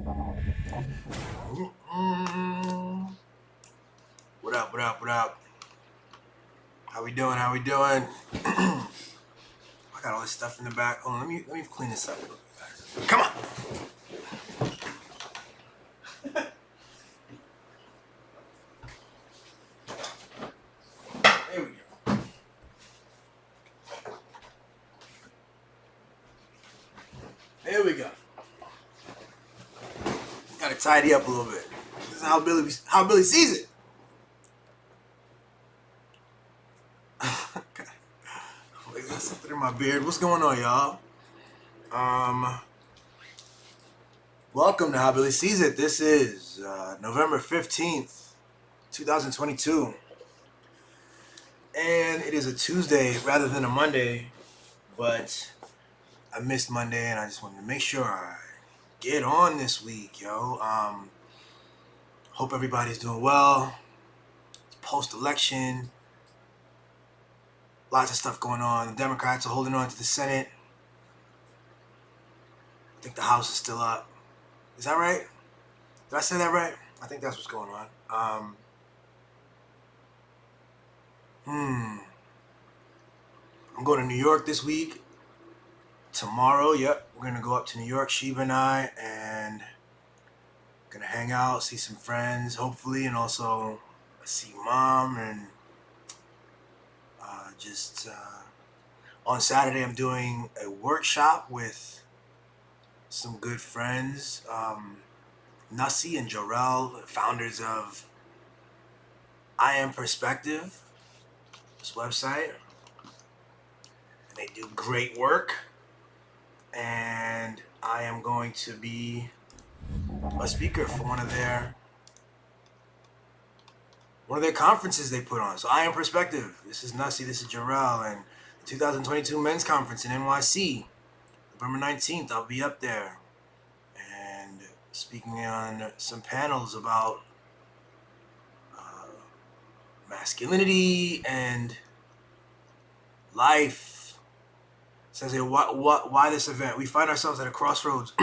What up, what up, what up? How we doing, how we doing? I got all this stuff in the back. Hold on, let me clean this up a little bit. Come on! There we go. There we go. Gotta tidy up a little bit. This is how Billy sees it. Okay. Wait, there's something in my beard. What's going on, y'all? Welcome to How Billy Sees It. This is November 15th, 2022. And it is a Tuesday rather than a Monday, but I missed Monday and I just wanted to make sure I get on this week, yo. Hope everybody's doing well. It's post-election. Lots of stuff going on. The Democrats are holding on to the Senate. I think the House is still up. Is that right? Did I say that right? I think that's what's going on. I'm going to New York this week. Tomorrow, yep, we're going to go up to New York, Sheba and I, and going to hang out, see some friends, hopefully, and also see Mom, and on Saturday I'm doing a workshop with some good friends, Nussie and Jorel, founders of I Am Perspective, this website. They do great work, and I am going to be a speaker for one of their conferences they put on. So I Am Perspective. This is Nussie, this is Jorel, and the 2022 Men's Conference in NYC. November 19th, I'll be up there and speaking on some panels about masculinity and life. It says here, why this event? We find ourselves at a crossroads,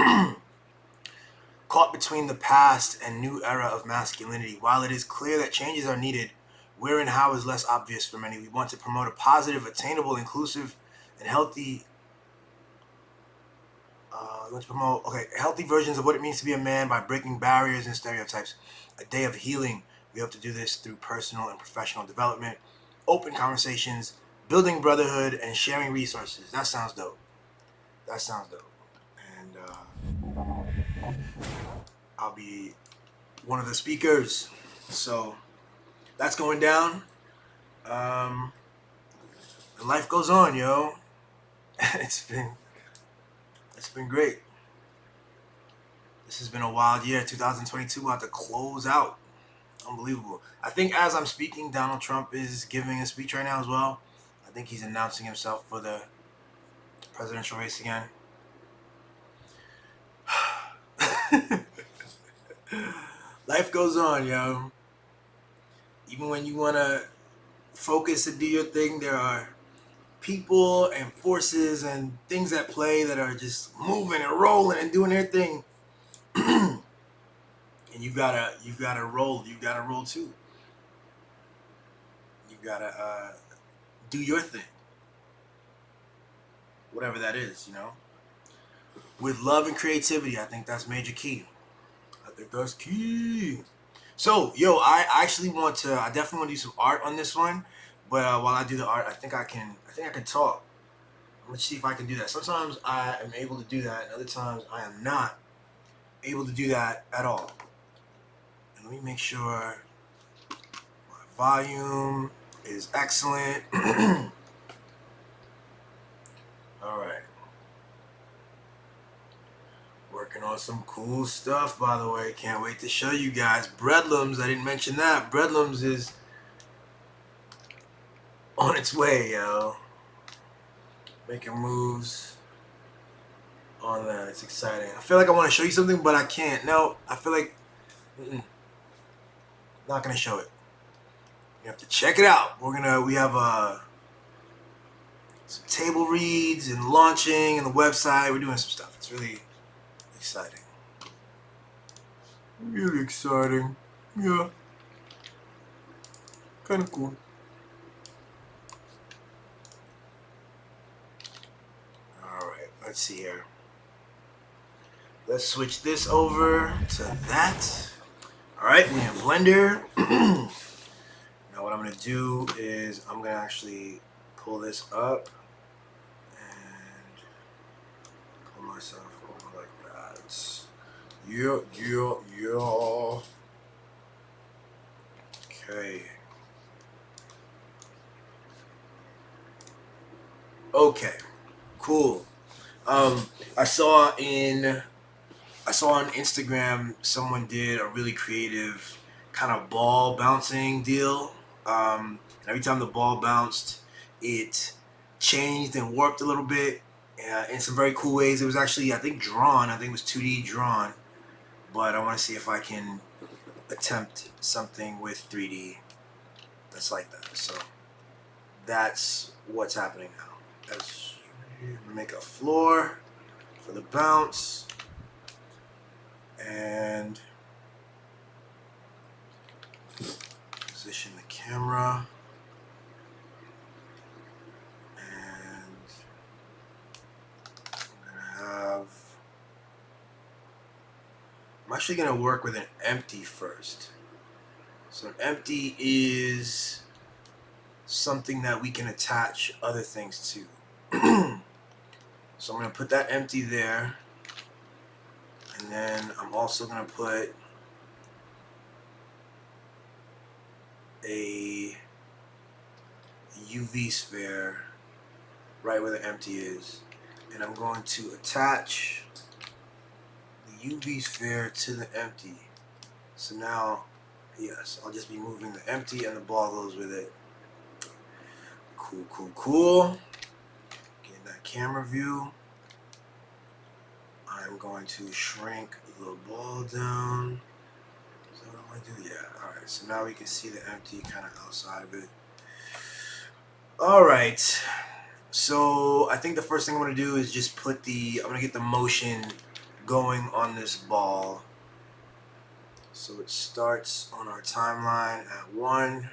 caught between the past and new era of masculinity. While it is clear that changes are needed, where and how is less obvious for many. We want to promote a positive, attainable, inclusive, and healthy healthy versions of what it means to be a man by breaking barriers and stereotypes. A day of healing. We hope to do this through personal and professional development, open conversations, building brotherhood, and sharing resources. That sounds dope. And I'll be one of the speakers. So that's going down. And life goes on, yo. It's been great. This has been a wild year. 2022 about to close out. Unbelievable. I think as I'm speaking, Donald Trump is giving a speech right now as well. I think he's announcing himself for the presidential race again. Life goes on, yo. Even when you want to focus and do your thing, there are people and forces and things at play that are just moving and rolling and doing their thing. And you gotta roll. You gotta roll too. You gotta do your thing, whatever that is, you know. With love and creativity, I think that's major key. I think that's key. So, yo, I definitely want to do some art on this one. But while I do the art, I think I can talk. Let's see if I can do that. Sometimes I am able to do that, and other times I am not able to do that at all. And let me make sure my volume is excellent. All right. Working on some cool stuff, by the way. Can't wait to show you guys. Breadlums, I didn't mention that. Breadlums is on its way, yo. Making moves on that. It's exciting. I feel like I want to show you something, but I can't. No, I feel like not gonna show it. You have to check it out. We have some table reads and launching and the website. We're doing some stuff. It's really exciting. Really exciting. Yeah. Kind of cool. Alright, let's see here. Let's switch this over to that. Alright, we have Blender. Now what I'm going to do is I'm going to actually pull this up and pull myself over like that. Yeah, yeah, yeah. Okay. Okay. Cool. I saw on Instagram someone did a really creative kind of ball bouncing deal. And every time the ball bounced, it changed and warped a little bit in some very cool ways. It was actually, I think, drawn. I think it was 2D drawn. But I want to see if I can attempt something with 3D that's like that. So that's what's happening now. Let's make a floor for the bounce. And position the camera. And I'm actually going to work with an empty first. So an empty is something that we can attach other things to. So I'm going to put that empty there. And then I'm also going to put a UV sphere right where the empty is. And I'm going to attach the UV sphere to the empty. So now, yes, I'll just be moving the empty and the ball goes with it. Cool, cool, cool. Getting that camera view. I'm going to shrink the ball down. So what do I do? Yeah, alright. So now we can see the empty kind of outside of it. Alright. So I think the first thing I'm going to do is just put I'm going to get the motion going on this ball. So it starts on our timeline at 1.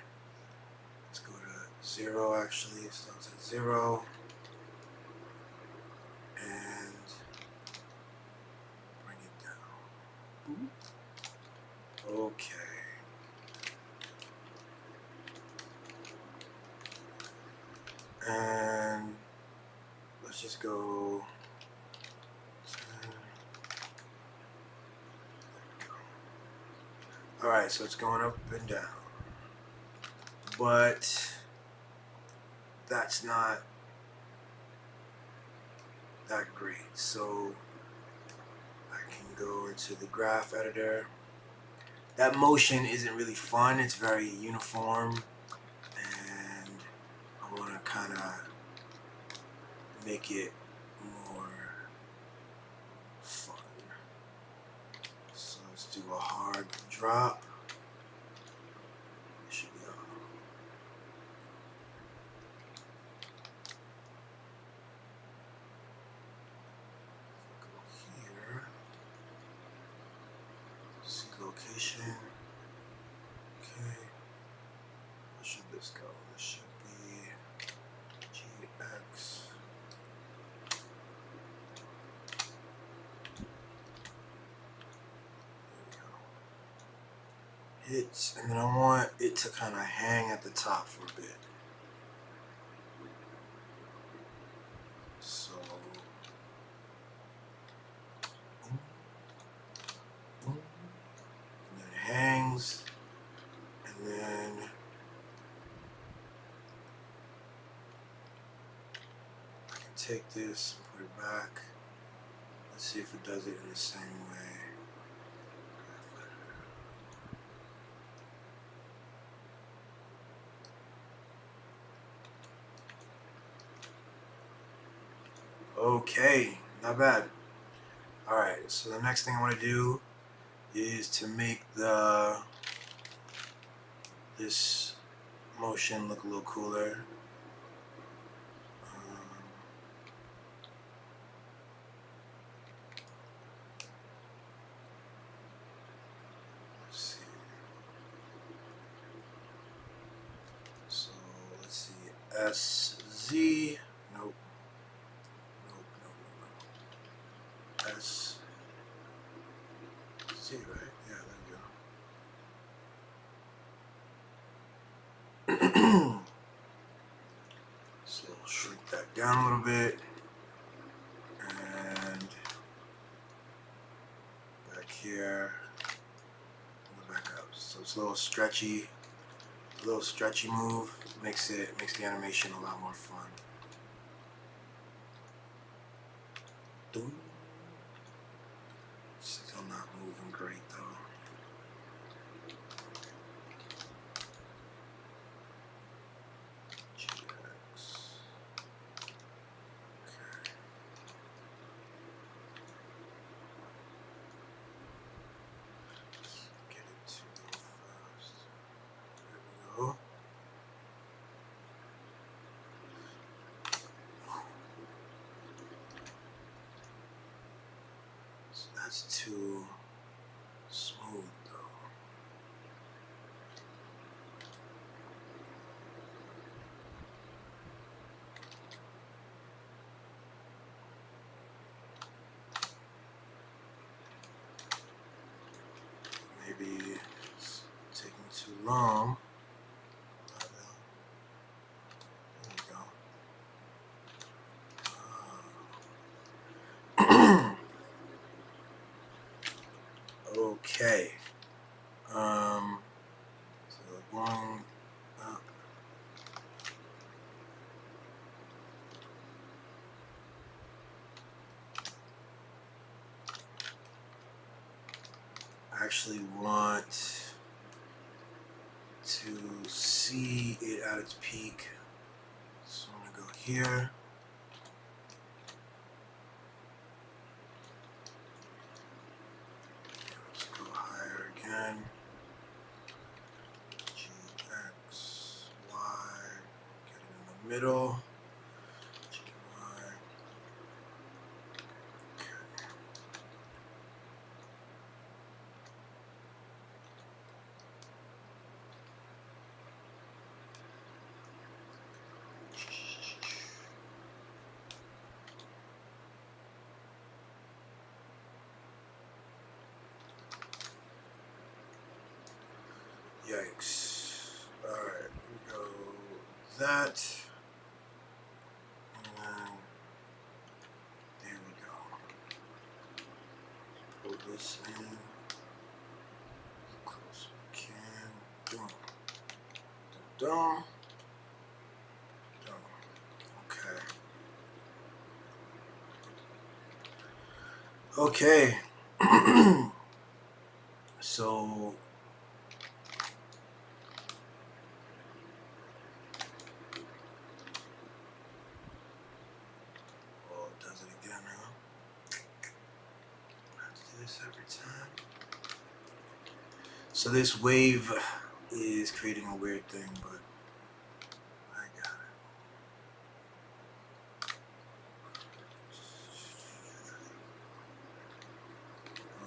Let's go to 0 actually. It starts at 0. And bring it down. Okay. And let's just go. Alright, so it's going up and down. But that's not that great. So I can go into the graph editor. That motion isn't really fun. It's very uniform. And I want to kind of make it more fun. So let's do a hard drop. It should be on. Go here. See location. Okay. Where should this go? This should be GX. Hits, and then I want it to kind of hang at the top for a bit. So, boom, boom, and then it hangs, and then I can take this, put it back. Let's see if it does it in the same way. Okay, not bad. Alright, so the next thing I want to do is to make this motion look a little cooler. SZ. Nope. SZ, right? Yeah, there we go. So shrink that down a little bit. And back here. Back up. So it's a little stretchy move. Makes the animation a lot more fun. Still not moving great though. That's too smooth though. Maybe it's taking too long. There we go. Okay. So going up. I actually want to see it at its peak. So I'm gonna go here. Let's go higher again. GX, Y, get it in the middle. GY. Yikes. Alright, we go that. And then there we go. Pull this in as close as we can. Boom. Dum. Okay. Okay. So does it again, huh? I have to do this every time. So this wave is creating a weird thing, but I got it.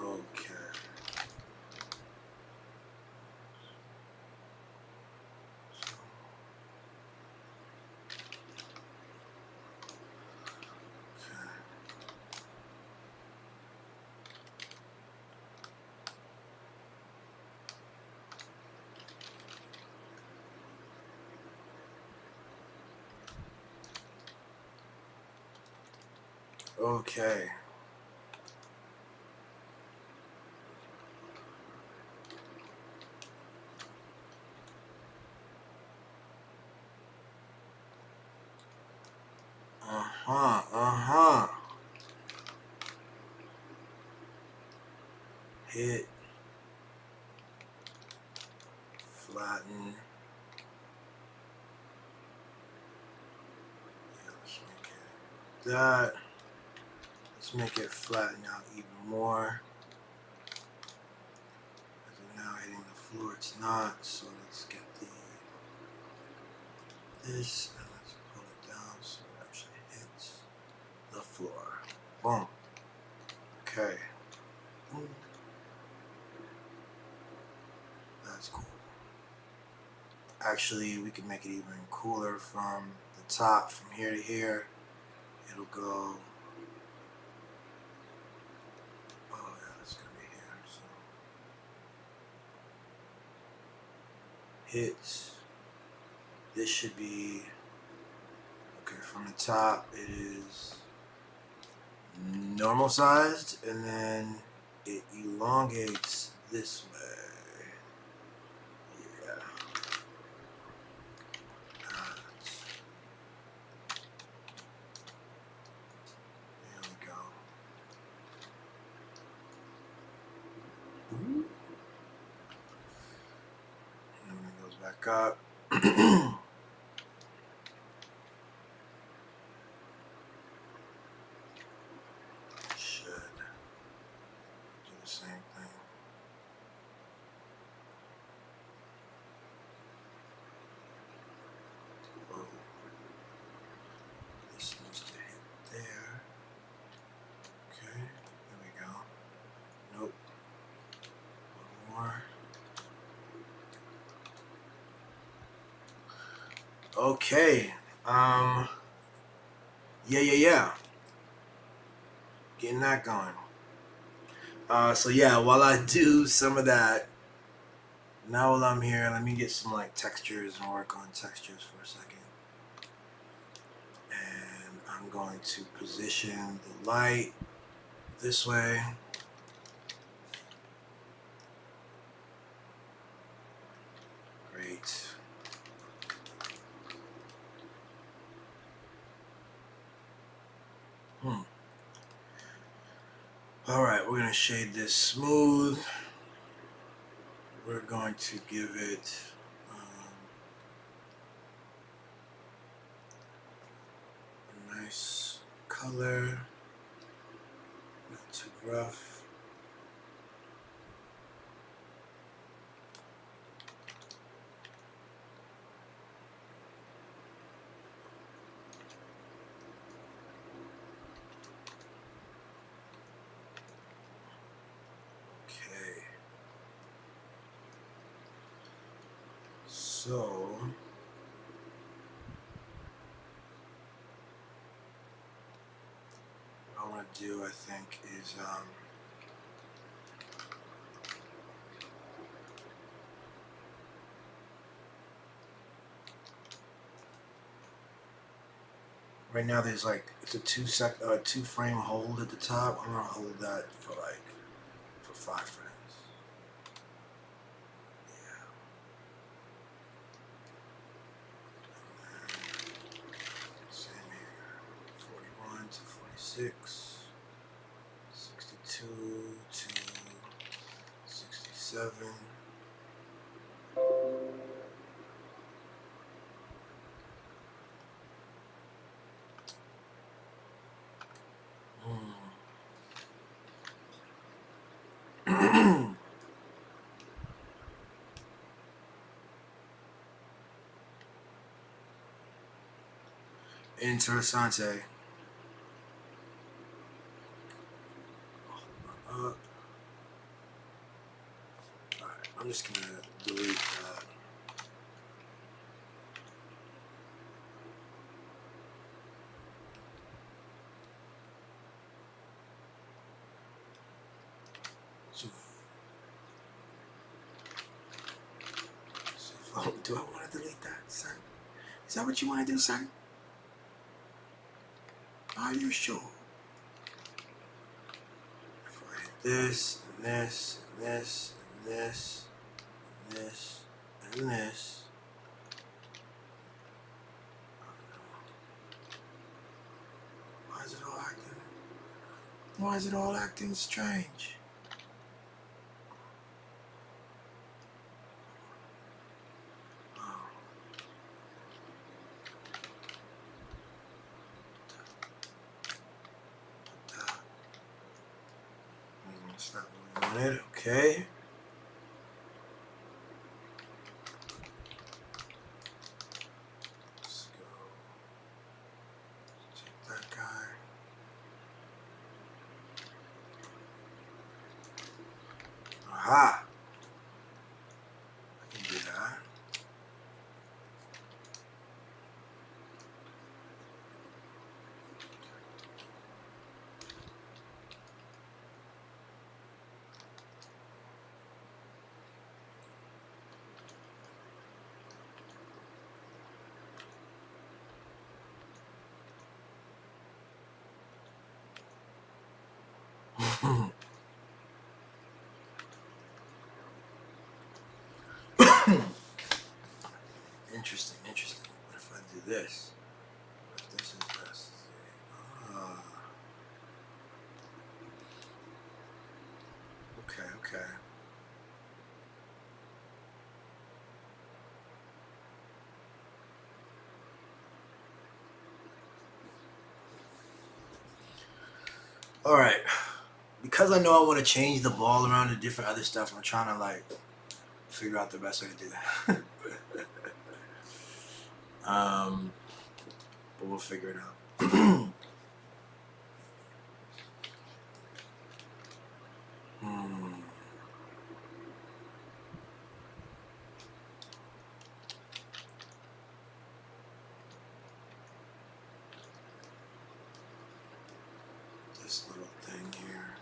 Okay. Okay. Hit. Flatten. Yeah, let's make it that. Let's make it flatten out even more. As we're now hitting the floor, it's not. So let's get this and let's pull it down so it actually hits the floor. Boom. Okay. Boom. That's cool. Actually, we can make it even cooler from the top, from here to here. It'll go. Oh yeah, it's gonna be here. So hits. This should be okay. From the top, it is normal sized, and then it elongates this way. Yeah. There we go. Ooh. And then it goes back up. Should do the same thing. Whoa. This needs to hit there. Okay, there we go. Nope. One more. Okay. Yeah. Getting that going. So yeah, while I do some of that, now while I'm here, let me get some like textures and work on textures for a second. And I'm going to position the light this way. Great. All right, we're gonna shade this smooth. We're going to give it a nice color, not too rough. Okay. So what I want to do, I think, is right now there's like it's a two frame hold at the top. I'm gonna hold that for 5 frames. Yeah. Same here. 41 to 46. 62 to 67. Interessante. Alright, I'm just gonna delete that. So do I want to delete that, son? Is that what you want to do, son? Are you sure? If I hit this, and this, and this, and this, and this, and this. Why is it all acting strange? That's not what we wanted. Okay. Let's go. Take that guy. Aha! I can do that. Interesting, interesting. What if I do this? What if this is this? Okay, okay. All right. Because I know I want to change the ball around to different other stuff, I'm trying to like figure out the best way to do that. But we'll figure it out. This little thing here.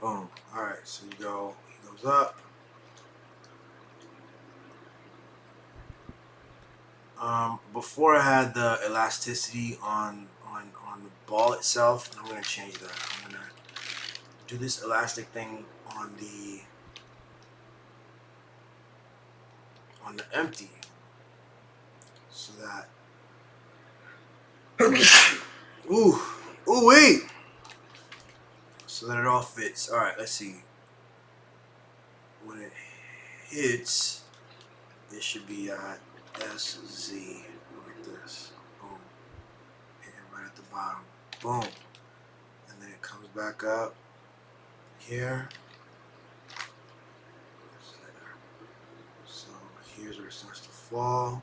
Boom. All right. So he goes up. Before I had the elasticity on the ball itself, I'm gonna change that. I'm gonna do this elastic thing on the empty, so that ooh wait, so that it all fits. All right, let's see. When it hits, it should be at SZ like this. Boom. Hitting right at the bottom. Boom. And then it comes back up here. So here's where it starts to fall.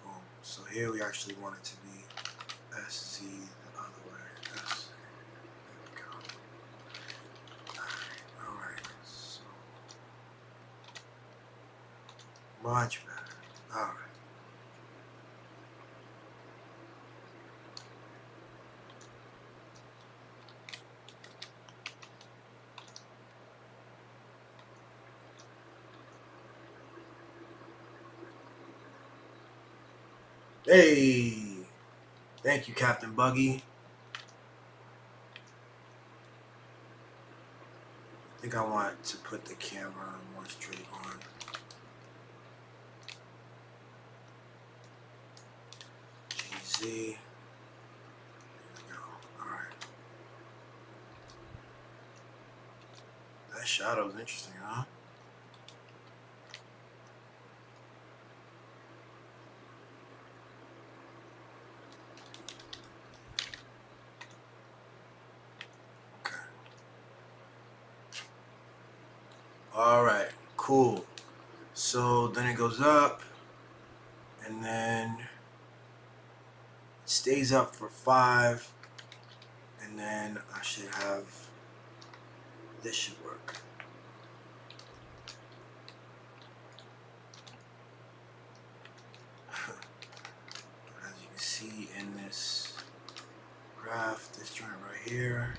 Boom. So here we actually want it to be SZ the other way. S. There we go. Alright. So much better. Alright. Hey, thank you, Captain Buggy. I think I want to put the camera more straight on. GZ. There we go. Alright. That shadow's interesting, huh? Alright, cool. So then it goes up, and then it stays up for 5, and then I should have, this should work. As you can see in this graph, this joint right here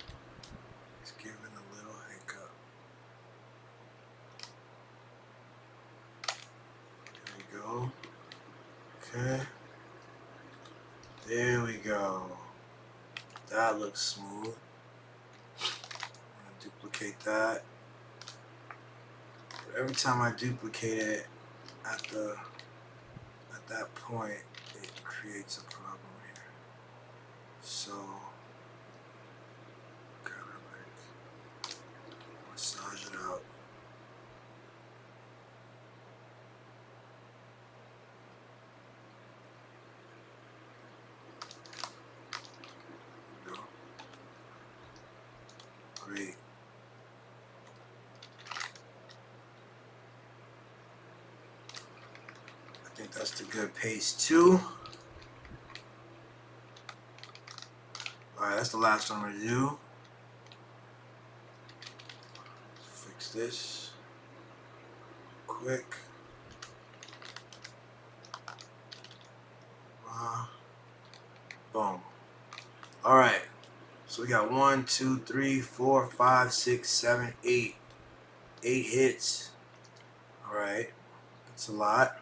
is giving a little hiccup. There we go. Okay. There we go. That looks smooth. I'm gonna duplicate that. But every time I duplicate it at that point, it creates a problem here. So gotta like massage it out. There we go. Great. I think that's the good pace too. Alright, that's the last one I'm gonna do. Fix this quick. Boom. Alright. So we got 1, 2, 3, 4, 5, 6, 7, 8. 8 hits. Alright. That's a lot.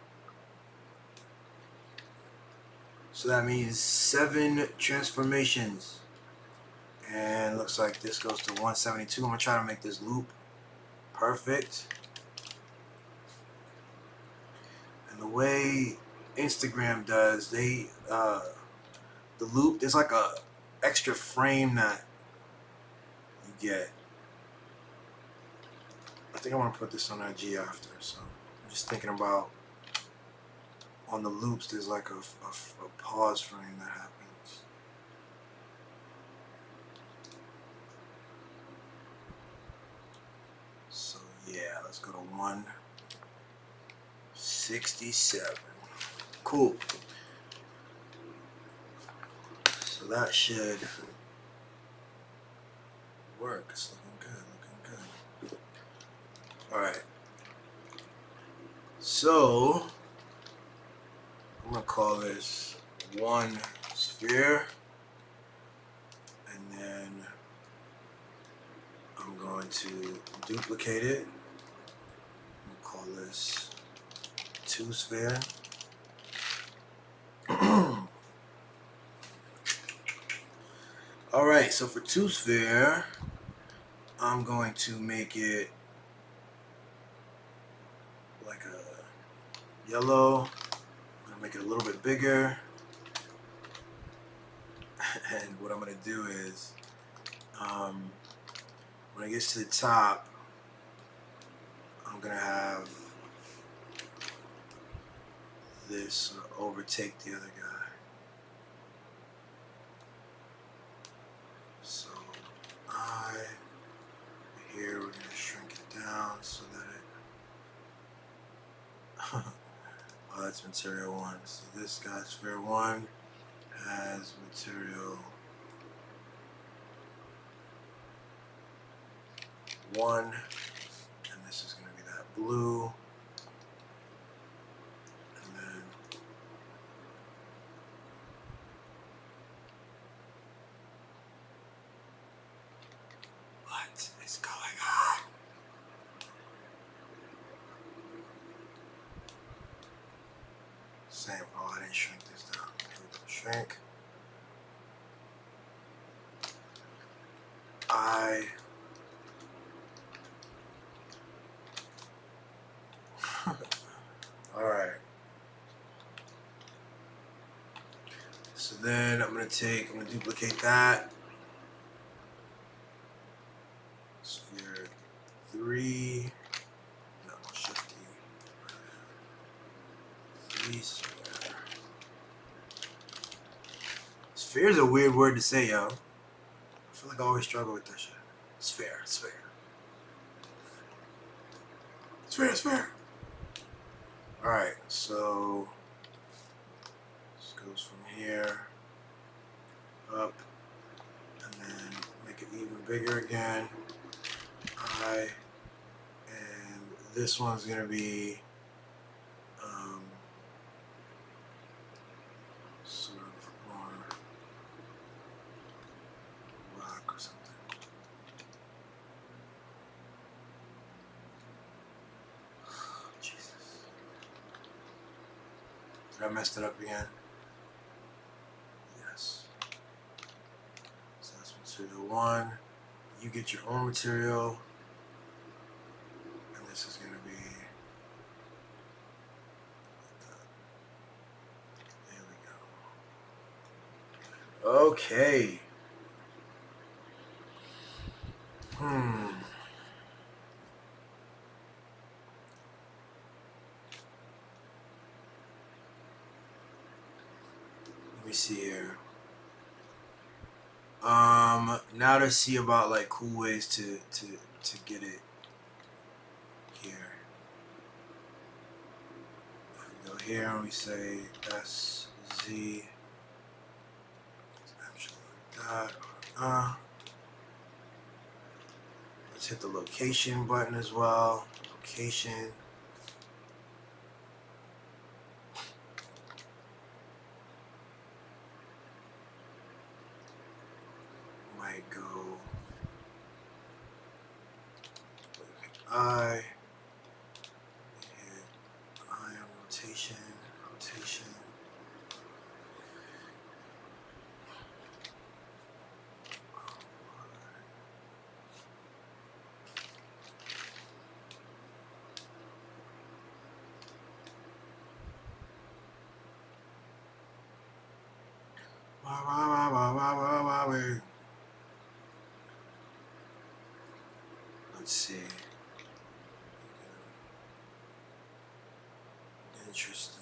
So that means 7 transformations. And looks like this goes to 172. I'm gonna try to make this loop perfect. And the way Instagram does, they the loop, there's like a extra frame that you get. I think I want to put this on IG after, so I'm just thinking about on the loops there's like a pause frame that happens. So yeah, let's go to 167. Cool. So that should work. It's looking good. Alright. So I'm gonna call this one sphere, and then I'm going to duplicate it. I'm gonna call this 2 sphere. Alright, so for 2 sphere, I'm going to make it like a yellow. I'm gonna make it a little bit bigger. And what I'm gonna do is, when it gets to the top, I'm gonna have this overtake the other guy. So here we're gonna shrink it down so that it oh, that's material 1. So this guy's sphere 1 has material 1, and this is gonna be that blue. And then what is going on? Same. Oh, I didn't shrink this down. Here we go. Shrink. Alright. So then I'm gonna duplicate that. Sphere 3. No, shift E. 3 sphere. Sphere is a weird word to say, yo. I feel like I always struggle with that shit. Sphere. Alright, so this goes from here up, and then make it even bigger again. And this one's gonna be sort of more rock or something. Jesus. Did I mess it up again? Yes. So that's material 1. You get your own material. And this is going to be there we go. Okay. Let me see here. Now to see about like cool ways to get it here. If we go here and we say SZ, actually like that. Let's hit the location button as well. Location. Might go I hit I on rotation. Let's see. Interesting.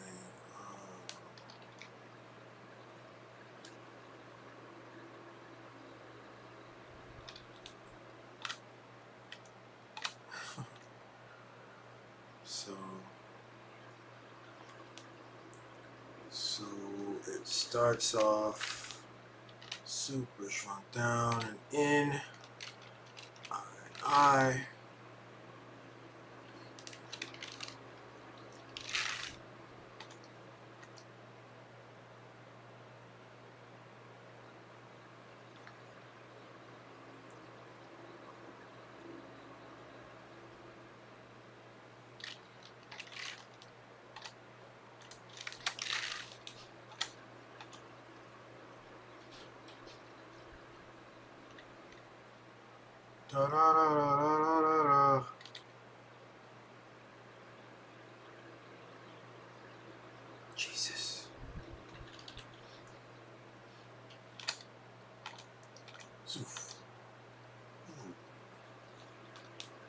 So it starts off super shrunk down and in. I. Da, da, da, da, da, da, da. Jesus. Oof.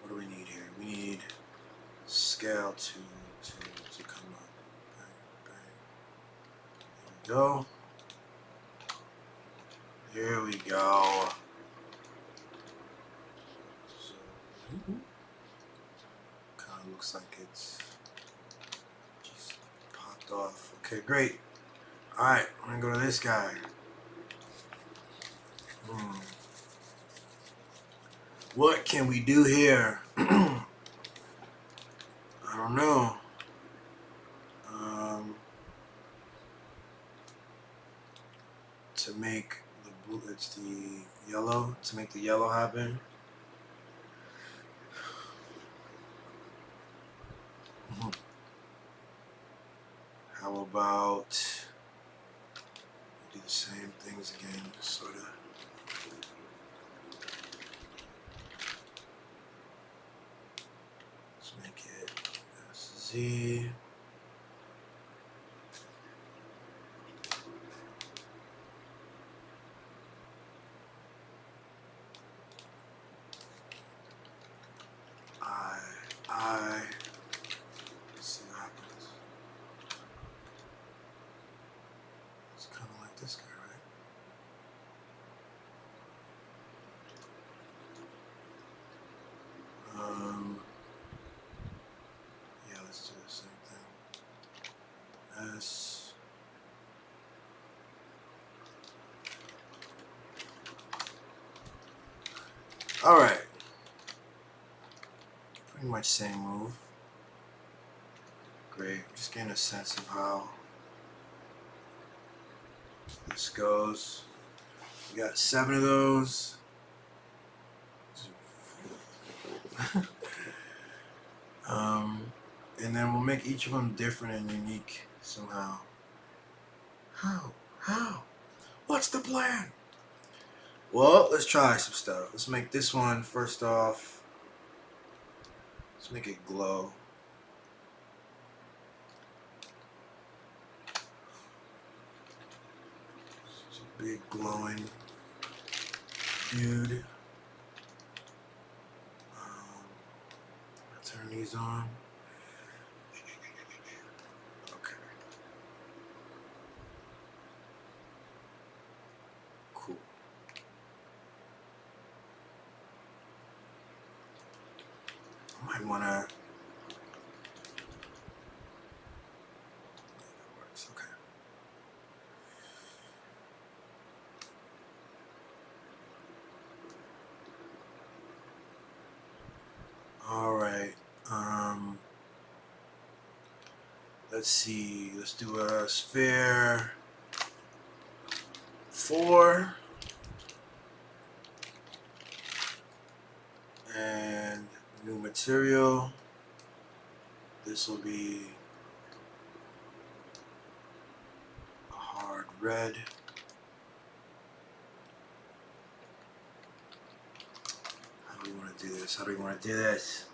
What do we need here? We need scale to come up. Bang, bang. Here we go. Here we go. So, kind of looks like it's just popped off. Okay, great. Alright, I'm gonna go to this guy. What can we do here? I don't know. To make the blue, it's the yellow. To make the yellow happen. How about do the same things again, sort of. Let's make it SZ. I. Let's see what happens. It's kind of like this guy, right? Yeah, let's do the same thing. S. All right. Pretty much same move. Great. Just getting a sense of how this goes. We got 7 of those. And then we'll make each of them different and unique somehow. How? What's the plan? Well, let's try some stuff. Let's make this one first off. Let's make it glow. It's a big glowing dude. Turn these on. Okay. Cool. I might wanna. Yeah, that works. Okay. All right. Let's see. Let's do a sphere 4 and new material. This will be a hard red. How do we want to do this?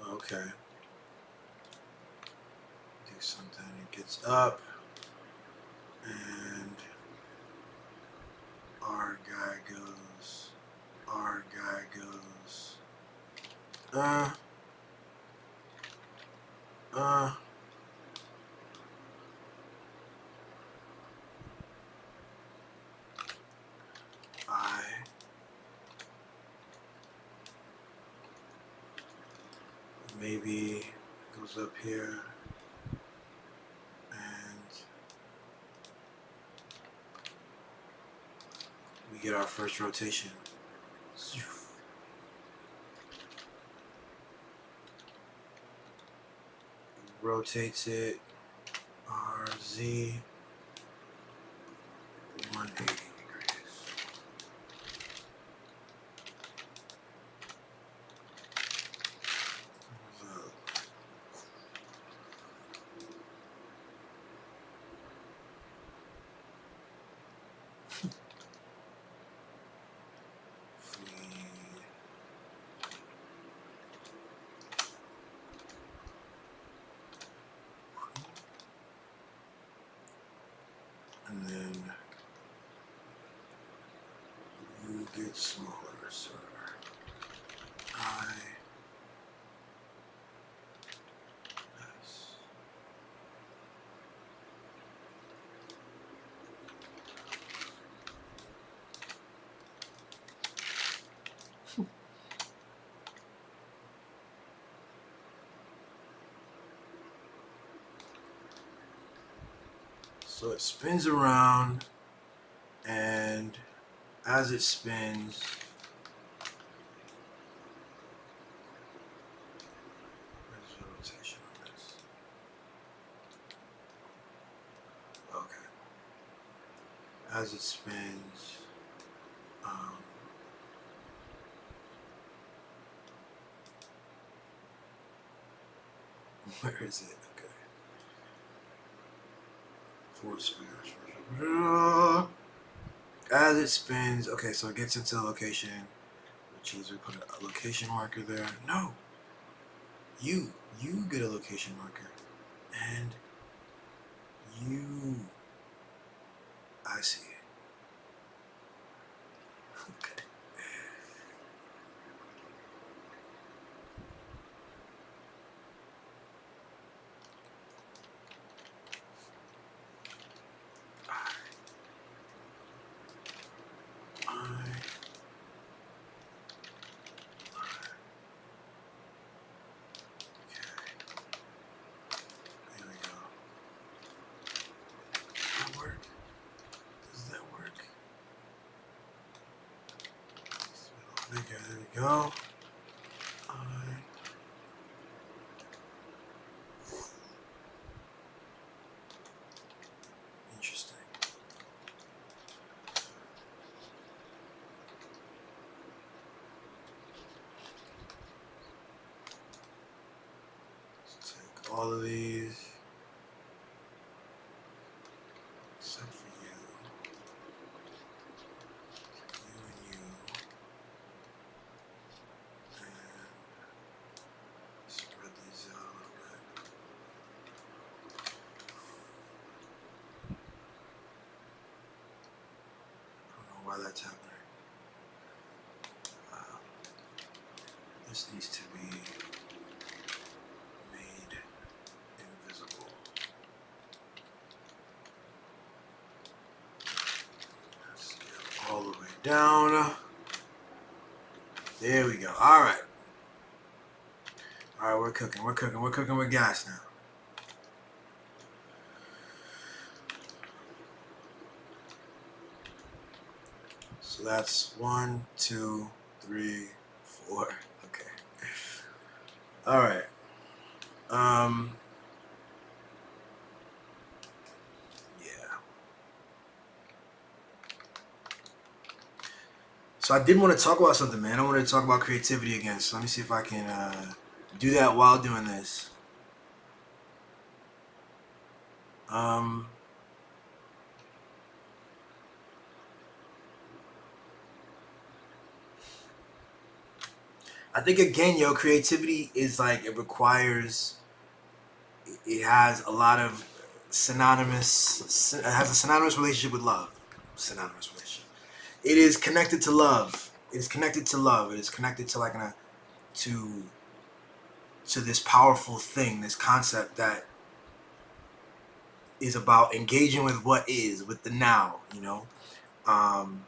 Okay. Do something gets up, and our guy goes, uh, I maybe goes up here, and we get our first rotation. Rotates it, RZ 180 degrees. And then you get smaller, sir. Yes. So it spins around, and as it spins, where's the rotation on this? Okay. As it spins, where is it? Okay. Force figures. As it spins, okay, so it gets into the location, which is we put a location marker there. No, you get a location marker, and you, I see it. Okay. There we go. Interesting. Let's take all of these, except for you. You and you. And spread these out a little bit. I don't know why that's happening. This needs to be made invisible. Let's get all the way down. There we go. All right. All right, we're cooking with gas now. So that's 1, 2, 3, 4. Okay. All right. Yeah. So I did want to talk about something, man. I wanted to talk about creativity again. So let me see if I can do that while doing this. I think again, creativity is like it requires. It has a lot of has a synonymous relationship with love. Synonymous relationship. It is connected to love. It is connected to love. It is connected to to to this powerful thing, this concept that is about engaging with what is, with the now, um,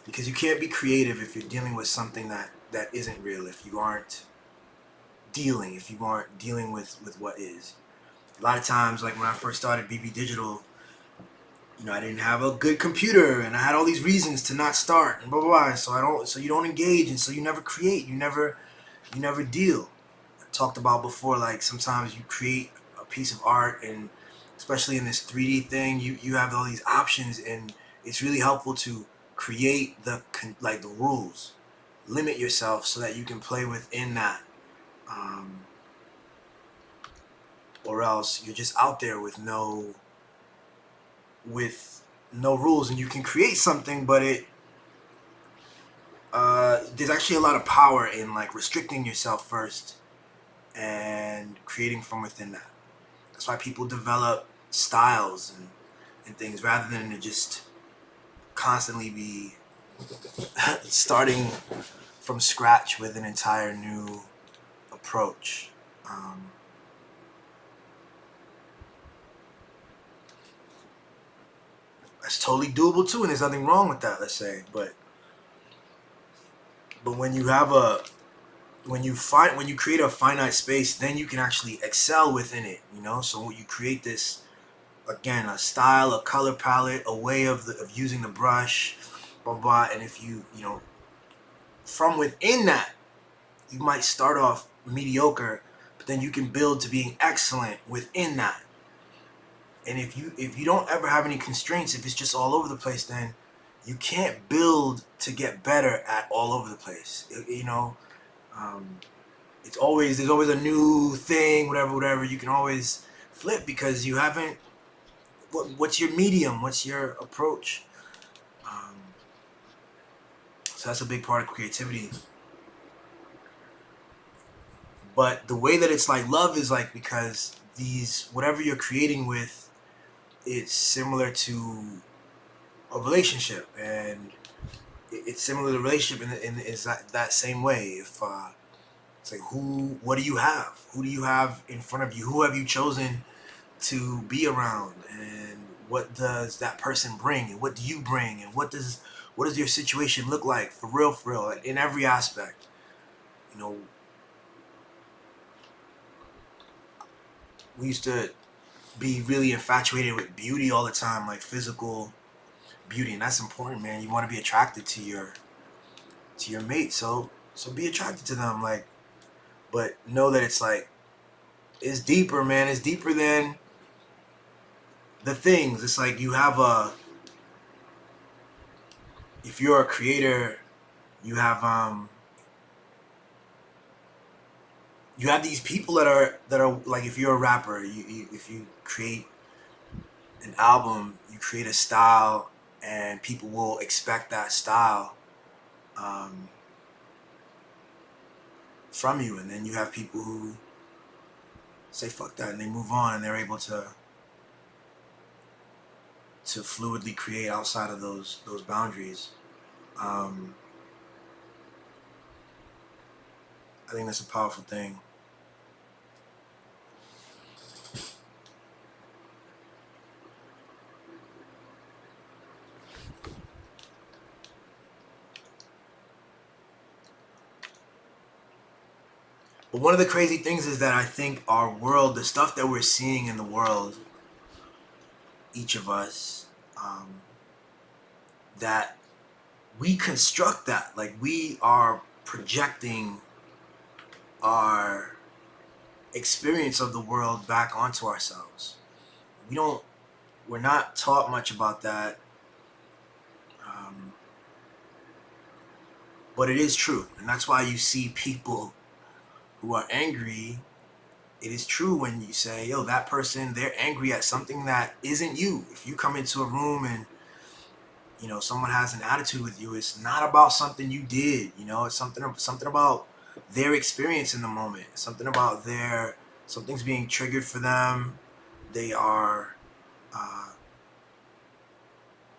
because you can't be creative if you're dealing with something that isn't real. If you aren't dealing with what is. A lot of times, like when I first started BB Digital, I didn't have a good computer, and I had all these reasons to not start, and blah blah blah. So you don't engage, and so you never create. You never deal. I talked about before, like sometimes you create a piece of art, and especially in this 3D thing, you have all these options, and it's really helpful to create the rules, limit yourself so that you can play within that, um, or else you're just out there with no rules, and you can create something, but there's actually a lot of power in like restricting yourself first and creating from within that. That's why people develop styles and things rather than to just constantly be starting from scratch with an entire new approach. That's totally doable too, and there's nothing wrong with that. Let's say, but when you create a finite space, then you can actually excel within it. So you create this, again, a style, a color palette, a way of using the brush, blah blah. And if from within that, you might start off mediocre, but then you can build to being excellent within that. And if you don't ever have any constraints, if it's just all over the place, then you can't build to get better at all over the place. Um, there's always a new thing, whatever. You can always flip because you haven't. What's your medium? What's your approach? Um, so that's a big part of creativity. But the way that it's like love is like because whatever you're creating with, it's similar to a relationship, and it's similar to a relationship in is that same way. If it's like what do you have? Who do you have in front of you? Who have you chosen to be around, and what does that person bring, and what do you bring, and what does your situation look like for real, in every aspect. You know, we used to be really infatuated with beauty all the time, like physical beauty, and that's important, man. You want to be attracted to your mate, so be attracted to them, like, but know that it's deeper, man. It's deeper than the things. It's like if you're a creator, you have these people that are like, if you're a rapper, if you create an album, you create a style, and people will expect that style um, from you, and then you have people who say fuck that and they move on, and they're able to fluidly create outside of those boundaries. um, I think that's a powerful thing. But one of the crazy things is that I think our world, the stuff that we're seeing in the world, each of us, um, that we construct that. Like, we are projecting our experience of the world back onto ourselves. We don't, we're not taught much about that, um, but it is true. And that's why you see people who are angry. It is true when you say, yo, that person, they're angry at something that isn't you. If you come into a room and someone has an attitude with you, it's not about something you did. It's something about their experience in the moment, something about something's being triggered for them, they are uh,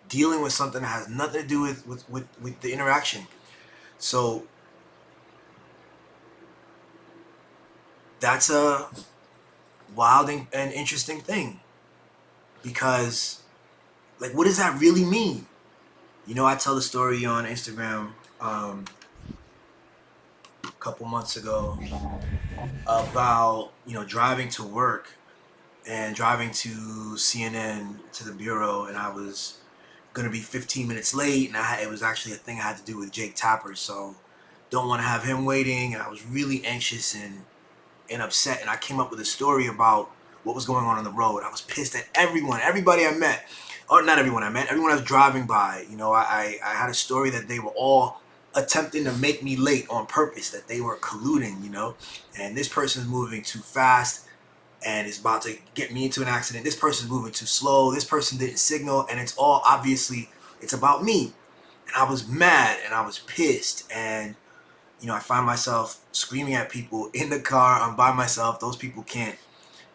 dealing with something that has nothing to do with the interaction. So that's a wild and interesting thing, because like, what does that really mean? You know, I tell the story on Instagram a couple months ago about, you know, driving to work and driving to CNN, to the bureau, and I was gonna be 15 minutes late, and it was actually a thing I had to do with Jake Tapper, so don't want to have him waiting, and I was really anxious and upset, and I came up with a story about what was going on the road. I was pissed at everybody I met, or not everyone I met, everyone I was driving by. You know, I had a story that they were all attempting to make me late on purpose, that they were colluding, you know, and this person's moving too fast and is about to get me into an accident. This person's moving too slow. This person didn't signal, and it's all obviously, it's about me. And I was mad and I was pissed, and you know, I find myself screaming at people in the car. I'm by myself. Those people can't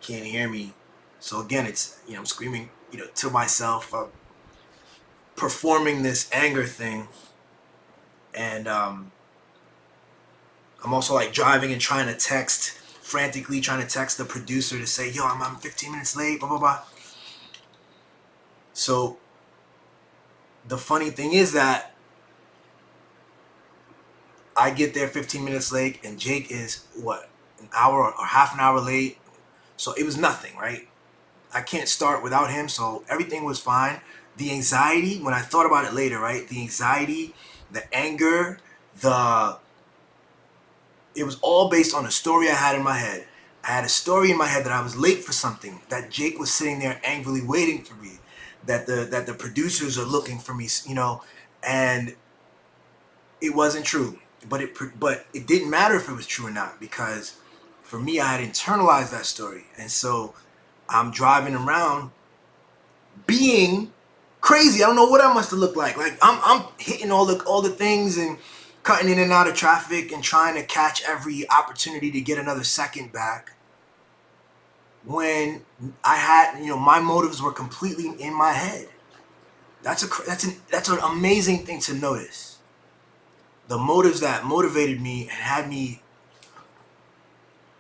hear me. So again, it's, you know, I'm screaming, you know, to myself, performing this anger thing, and I'm also like driving and trying to text, frantically trying to text the producer to say, yo, I'm 15 minutes late, blah blah blah. So the funny thing is that I get there 15 minutes late, and Jake is what, an hour or half an hour late. So it was nothing, right? I can't start without him, so everything was fine. The anxiety, when I thought about it later, right? The anxiety, the anger, the it was all based on a story I had in my head. I had a story in my head that I was late for something, that Jake was sitting there angrily waiting for me, that the producers are looking for me, you know, and it wasn't true. But it didn't matter if it was true or not, because for me, I had internalized that story, and so I'm driving around being crazy. I don't know what I must have looked like. Like I'm hitting all the things and cutting in and out of traffic and trying to catch every opportunity to get another second back, when I had, you know, my motives were completely in my head. That's an amazing thing to notice. The motives that motivated me and had me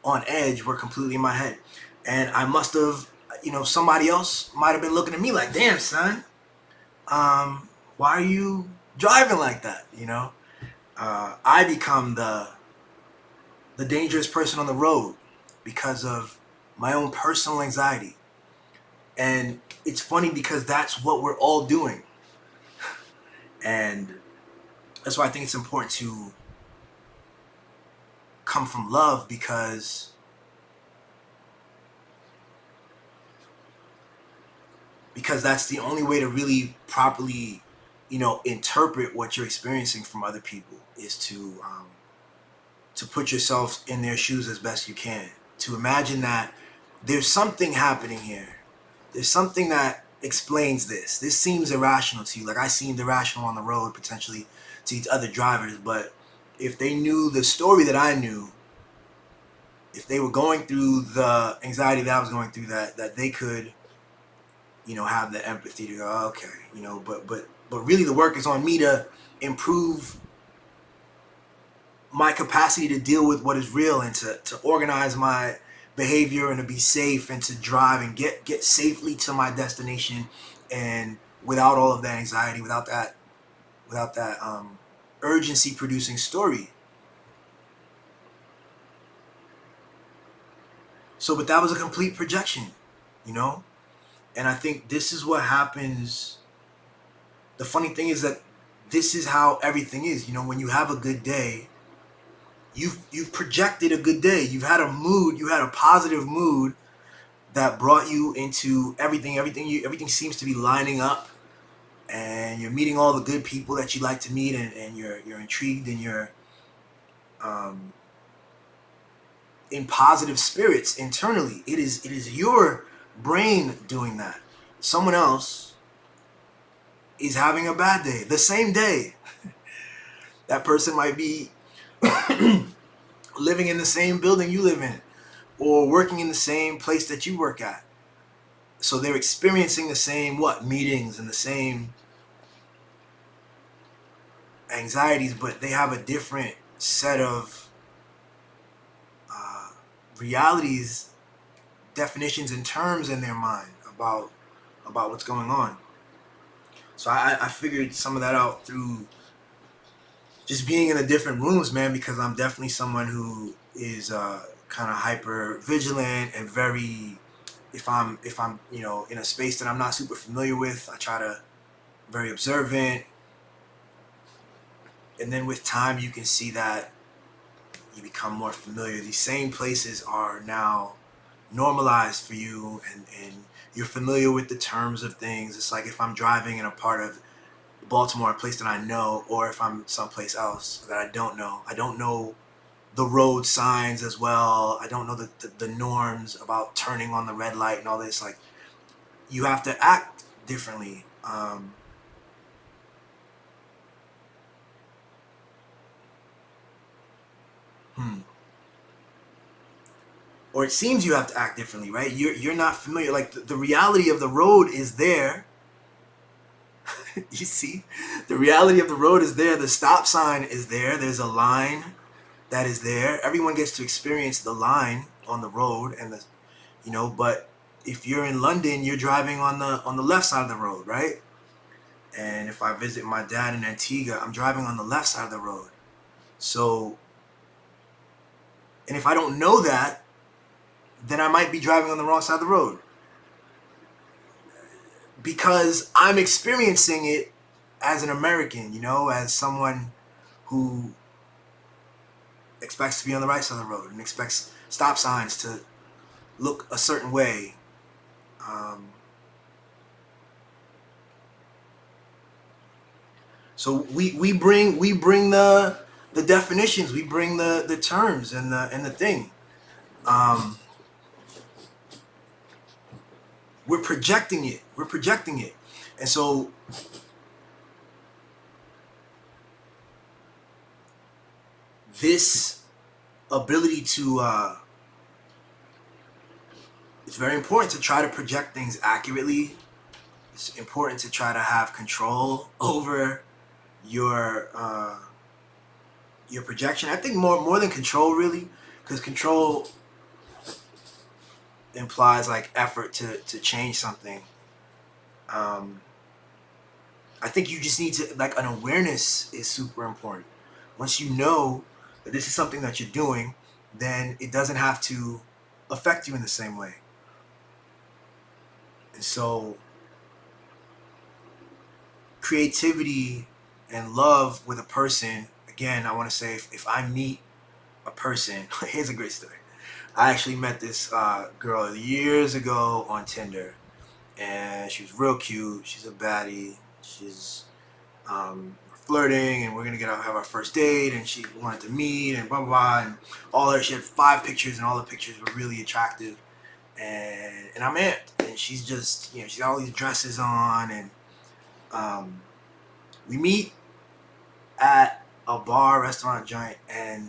on edge were completely in my head. And I must have, you know, somebody else might have been looking at me like, damn, son, why are you driving like that? You know, I become the dangerous person on the road because of my own personal anxiety. And it's funny because that's what we're all doing. And that's why I think it's important to come from love, because that's the only way to really properly, you know, interpret what you're experiencing from other people, is to put yourself in their shoes as best you can, to imagine that there's something happening here. There's something that explains this. This seems irrational to you. Like I seemed irrational on the road potentially to these other drivers, but if they knew the story that I knew, if they were going through the anxiety that I was going through, that they could, you know, have the empathy to go, oh, okay, you know, but really the work is on me to improve my capacity to deal with what is real, and to organize my behavior and to be safe and to drive and get safely to my destination, and without all of that anxiety, without that urgency producing story. So, but that was a complete projection, you know? And I think this is what happens. The funny thing is that this is how everything is. You know, when you have a good day, you've projected a good day. You've had a mood, you had a positive mood that brought you into everything. Everything seems to be lining up, and you're meeting all the good people that you like to meet, and you're intrigued, and you're um, in positive spirits internally. It is your brain doing that. Someone else is having a bad day the same day. That person might be living in the same building you live in, or working in the same place that you work at. So they're experiencing the same meetings and the same anxieties, but they have a different set of realities, definitions, and terms in their mind about what's going on. So I figured some of that out through just being in the different rooms, man, because I'm definitely someone who is kind of hyper vigilant and very, if I'm in a space that I'm not super familiar with, I try to very observant. And then with time you can see that you become more familiar. These same places are now normalized for you, and you're familiar with the terms of things. It's like if I'm driving in a part of Baltimore, a place that I know, or if I'm someplace else that I don't know the road signs as well. I don't know the norms about turning on the red light and all this. Like, you have to act differently. Or it seems you have to act differently, right? You're not familiar. Like, the reality of the road is there. You see, the reality of the road is there. The stop sign is there. There's a line that is there. Everyone gets to experience the line on the road, and but if you're in London, you're driving on the left side of the road, right? And if I visit my dad in Antigua, I'm driving on the left side of the road. So, and if I don't know that, then I might be driving on the wrong side of the road, because I'm experiencing it as an American, as someone who expects to be on the right side of the road and expects stop signs to look a certain way. So we bring the definitions, we bring the terms and the thing. We're projecting it. And so this ability to it's very important to try to project things accurately. It's important to try to have control over your projection. I think more than control, really, because control implies like effort to change something. I think you just need to, like, an awareness is super important. Once you know that this is something that you're doing, then it doesn't have to affect you in the same way. And so creativity and love with a person, again, I want to say, if I meet a person, here's a great story. I actually met this girl years ago on Tinder, and she was real cute. She's a baddie. She's flirting, and we're gonna have our first date, and she wanted to meet, and blah blah blah, and all her. She had 5 pictures, and all the pictures were really attractive, and I'm amped, and she's just, she's got all these dresses on, and we meet at a bar, restaurant, joint, and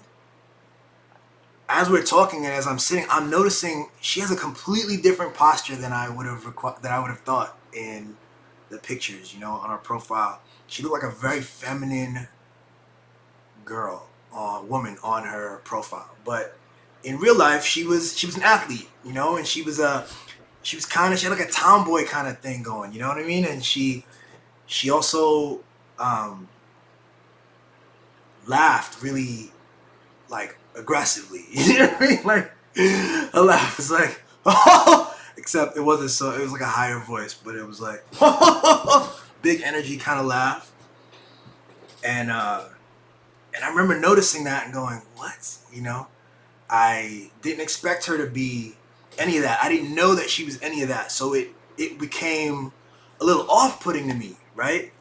as we're talking and as I'm sitting, I'm noticing she has a completely different posture than I would have thought in the pictures, on her profile. She looked like a very feminine woman on her profile, but in real life she was an athlete, and she had like a tomboy kind of thing going, you know what I mean? And she also laughed really, like, aggressively. You know what I mean? Like, her laugh was like, except it wasn't so. It was like a higher voice, but it was like big energy kind of laugh. And I remember noticing that and going, what? I didn't expect her to be any of that. I didn't know that she was any of that. So it became a little off-putting to me, right?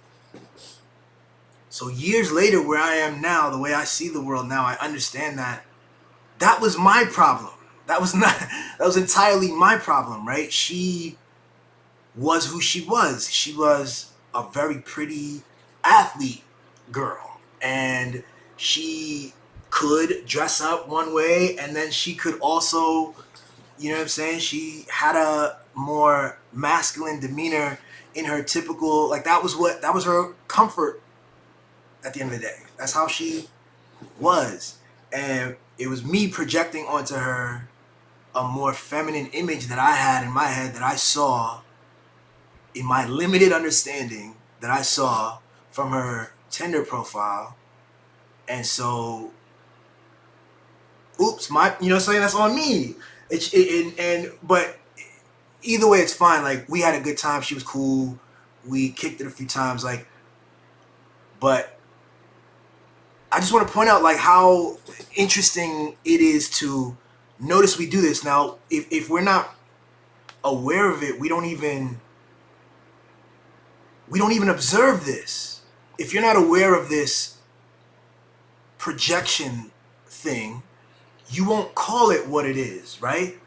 So years later, where I am now, the way I see the world now, I understand that was my problem. That was entirely my problem, right? She was who she was. She was a very pretty athlete girl, and she could dress up one way, and then she could also You know what I'm saying? She had a more masculine demeanor in her typical, like that was her comfort at the end of the day. That's how she was. And it was me projecting onto her a more feminine image that I had in my head, that I saw in my limited understanding, that I saw from her Tinder profile. And so, oops, you know what I'm saying? That's on me. But either way, it's fine. Like, we had a good time. She was cool. We kicked it a few times. Like, but I just want to point out, like, how interesting it is to notice we do this. Now, if we're not aware of it, we don't even observe this. If you're not aware of this projection thing, you won't call it what it is, right?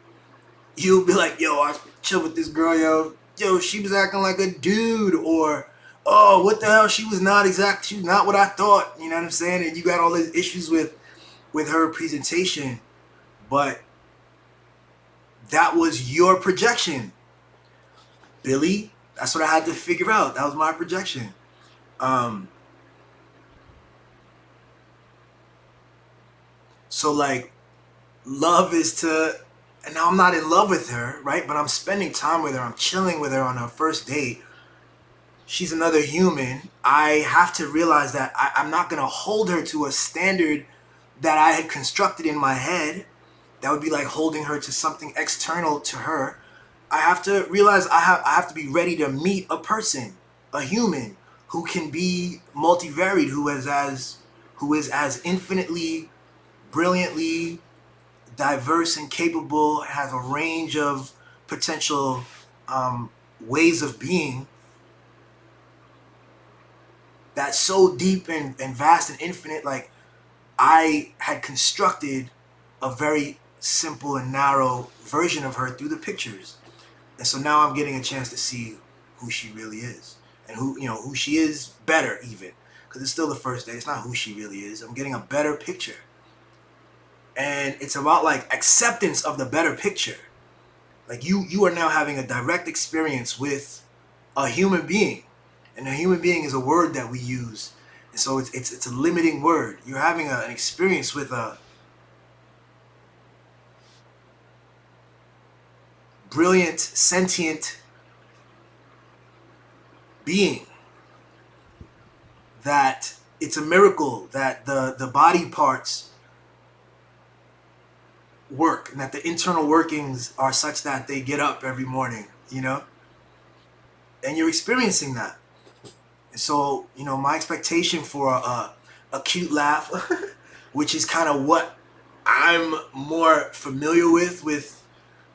You'll be like, yo, I chill with this girl, yo, she was acting like a dude, or, oh, what the hell, she was not what I thought, you know what I'm saying? And you got all these issues with her presentation, but that was your projection, Billy. That's what I had to figure out. That was my projection. So, like, love is to, and now I'm not in love with her, right? But I'm spending time with her. I'm chilling with her on our first date. She's another human. I have to realize that I'm not going to hold her to a standard that I had constructed in my head. That would be like holding her to something external to her. I have to realize I have to be ready to meet a person, a human, who can be multivariate, who is as infinitely, brilliantly diverse and capable, has a range of potential ways of being that's so deep and vast and infinite. Like, I had constructed a very simple and narrow version of her through the pictures. And so now I'm getting a chance to see who she really is, and who she is better, even, because it's still the first day. It's not who she really is. I'm getting a better picture. And it's about, like, acceptance of the better picture. Like, you are now having a direct experience with a human being. And a human being is a word that we use. And so it's a limiting word. You're having an experience with a brilliant, sentient being, that it's a miracle that the body parts work, and that the internal workings are such that they get up every morning, and you're experiencing that. And so, my expectation for a cute laugh, which is kind of what I'm more familiar with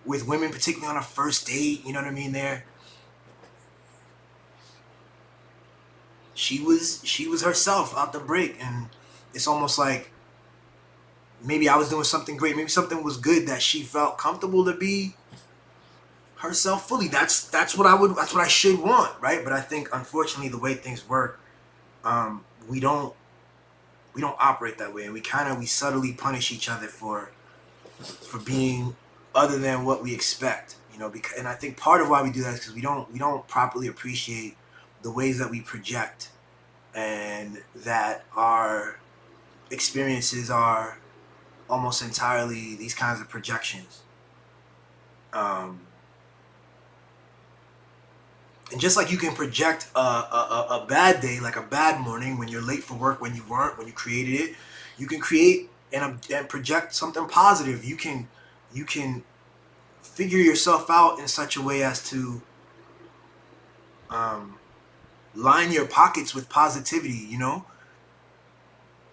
women, particularly on a first date, you know what I mean? She was herself out the break, and it's almost like maybe I was doing something great, maybe something was good, that she felt comfortable to be herself fully. That's what I should want, right? But I think, unfortunately, the way things work, we don't operate that way, and we subtly punish each other for being other than what we expect, because, and I think part of why we do that is because we don't properly appreciate the ways that we project, and that our experiences are almost entirely these kinds of projections. And just like you can project a bad day, like a bad morning, when you're late for work, when you weren't, when you created it, you can create and project something positive. You can figure yourself out in such a way as to line your pockets with positivity.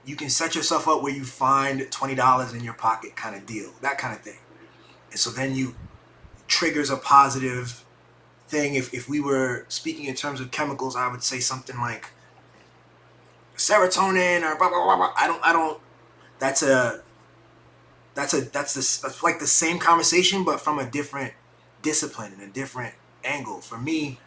You can set yourself up where you find $20 in your pocket, kind of deal, that kind of thing. And so then you triggers a positive thing. If we were speaking in terms of chemicals, I would say something like serotonin or blah blah blah, blah. I don't. That's like the same conversation, but from a different discipline and a different angle. For me,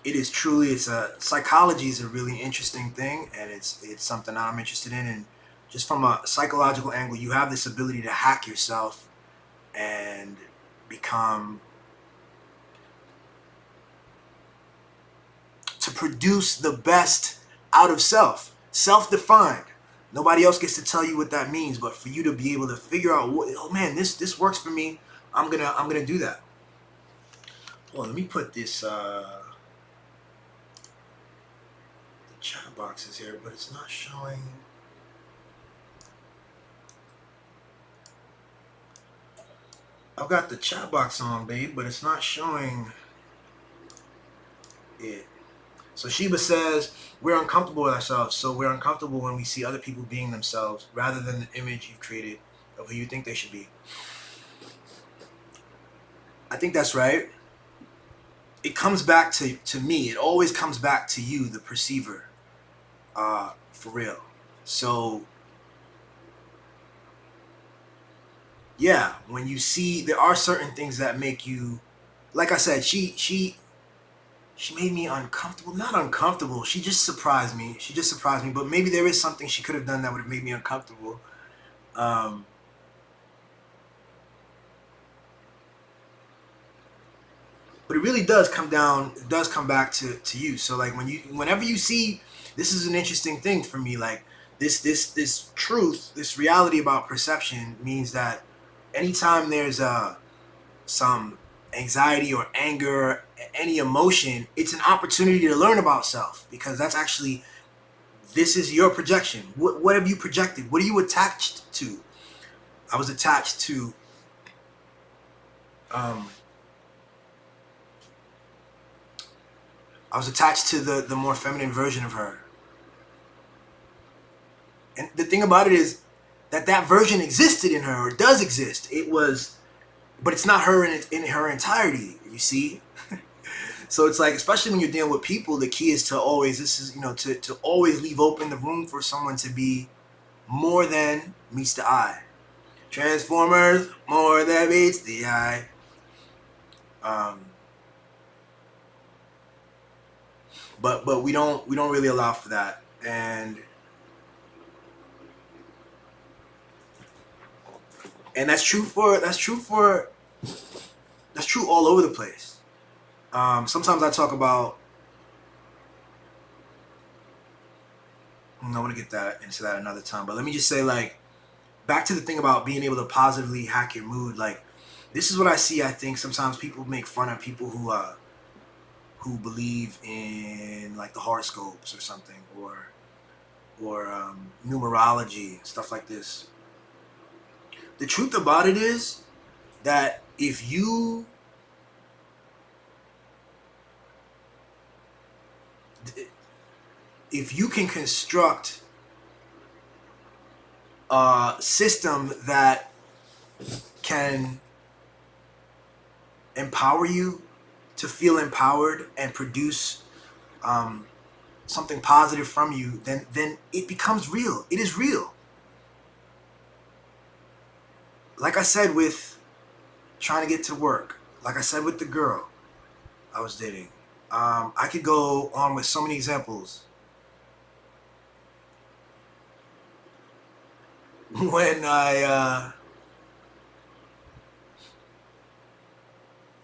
psychology is a really interesting thing, and it's something that I'm interested in. And just from a psychological angle, you have this ability to hack yourself and become, to produce the best out of self, self-defined. Nobody else gets to tell you what that means, but for you to be able to figure out, oh man, this works for me. I'm gonna do that. Well, let me put this the chat boxes here, but it's not showing. I've got the chat box on, babe, but it's not showing it. So Sheba says, we're uncomfortable with ourselves, so we're uncomfortable when we see other people being themselves rather than the image you've created of who you think they should be. I think that's right. It comes back to me. It always comes back to you, the perceiver, for real. So, yeah, when you see, there are certain things that make you, like I said, she made me uncomfortable. Not uncomfortable. She just surprised me. But maybe there is something she could have done that would have made me uncomfortable. But it really does come back to you. So like whenever you see, this is an interesting thing for me. Like this truth, this reality about perception means that anytime there's some anxiety or anger, any emotion, it's an opportunity to learn about self, because that's actually, this is your projection. What have you projected? What are you attached to? I was attached to the more feminine version of her. And the thing about it is that version existed in her, or does exist. It was, but it's not her in her entirety, you see? So it's like, especially when you're dealing with people, the key is to always, to always leave open the room for someone to be more than meets the eye. Transformers, more than meets the eye. But we don't really allow for that, and that's true all over the place. Sometimes I talk about, I want to get into that another time, but let me just say, like, back to the thing about being able to positively hack your mood. Like, this is what I see. I think sometimes people make fun of people who believe in like the horoscopes or something, or numerology, stuff like this. The truth about it is that if you can construct a system that can empower you to feel empowered and produce something positive from you, then it becomes real. It is real. Like I said with trying to get to work, like I said with the girl I was dating, I could go on with so many examples. When there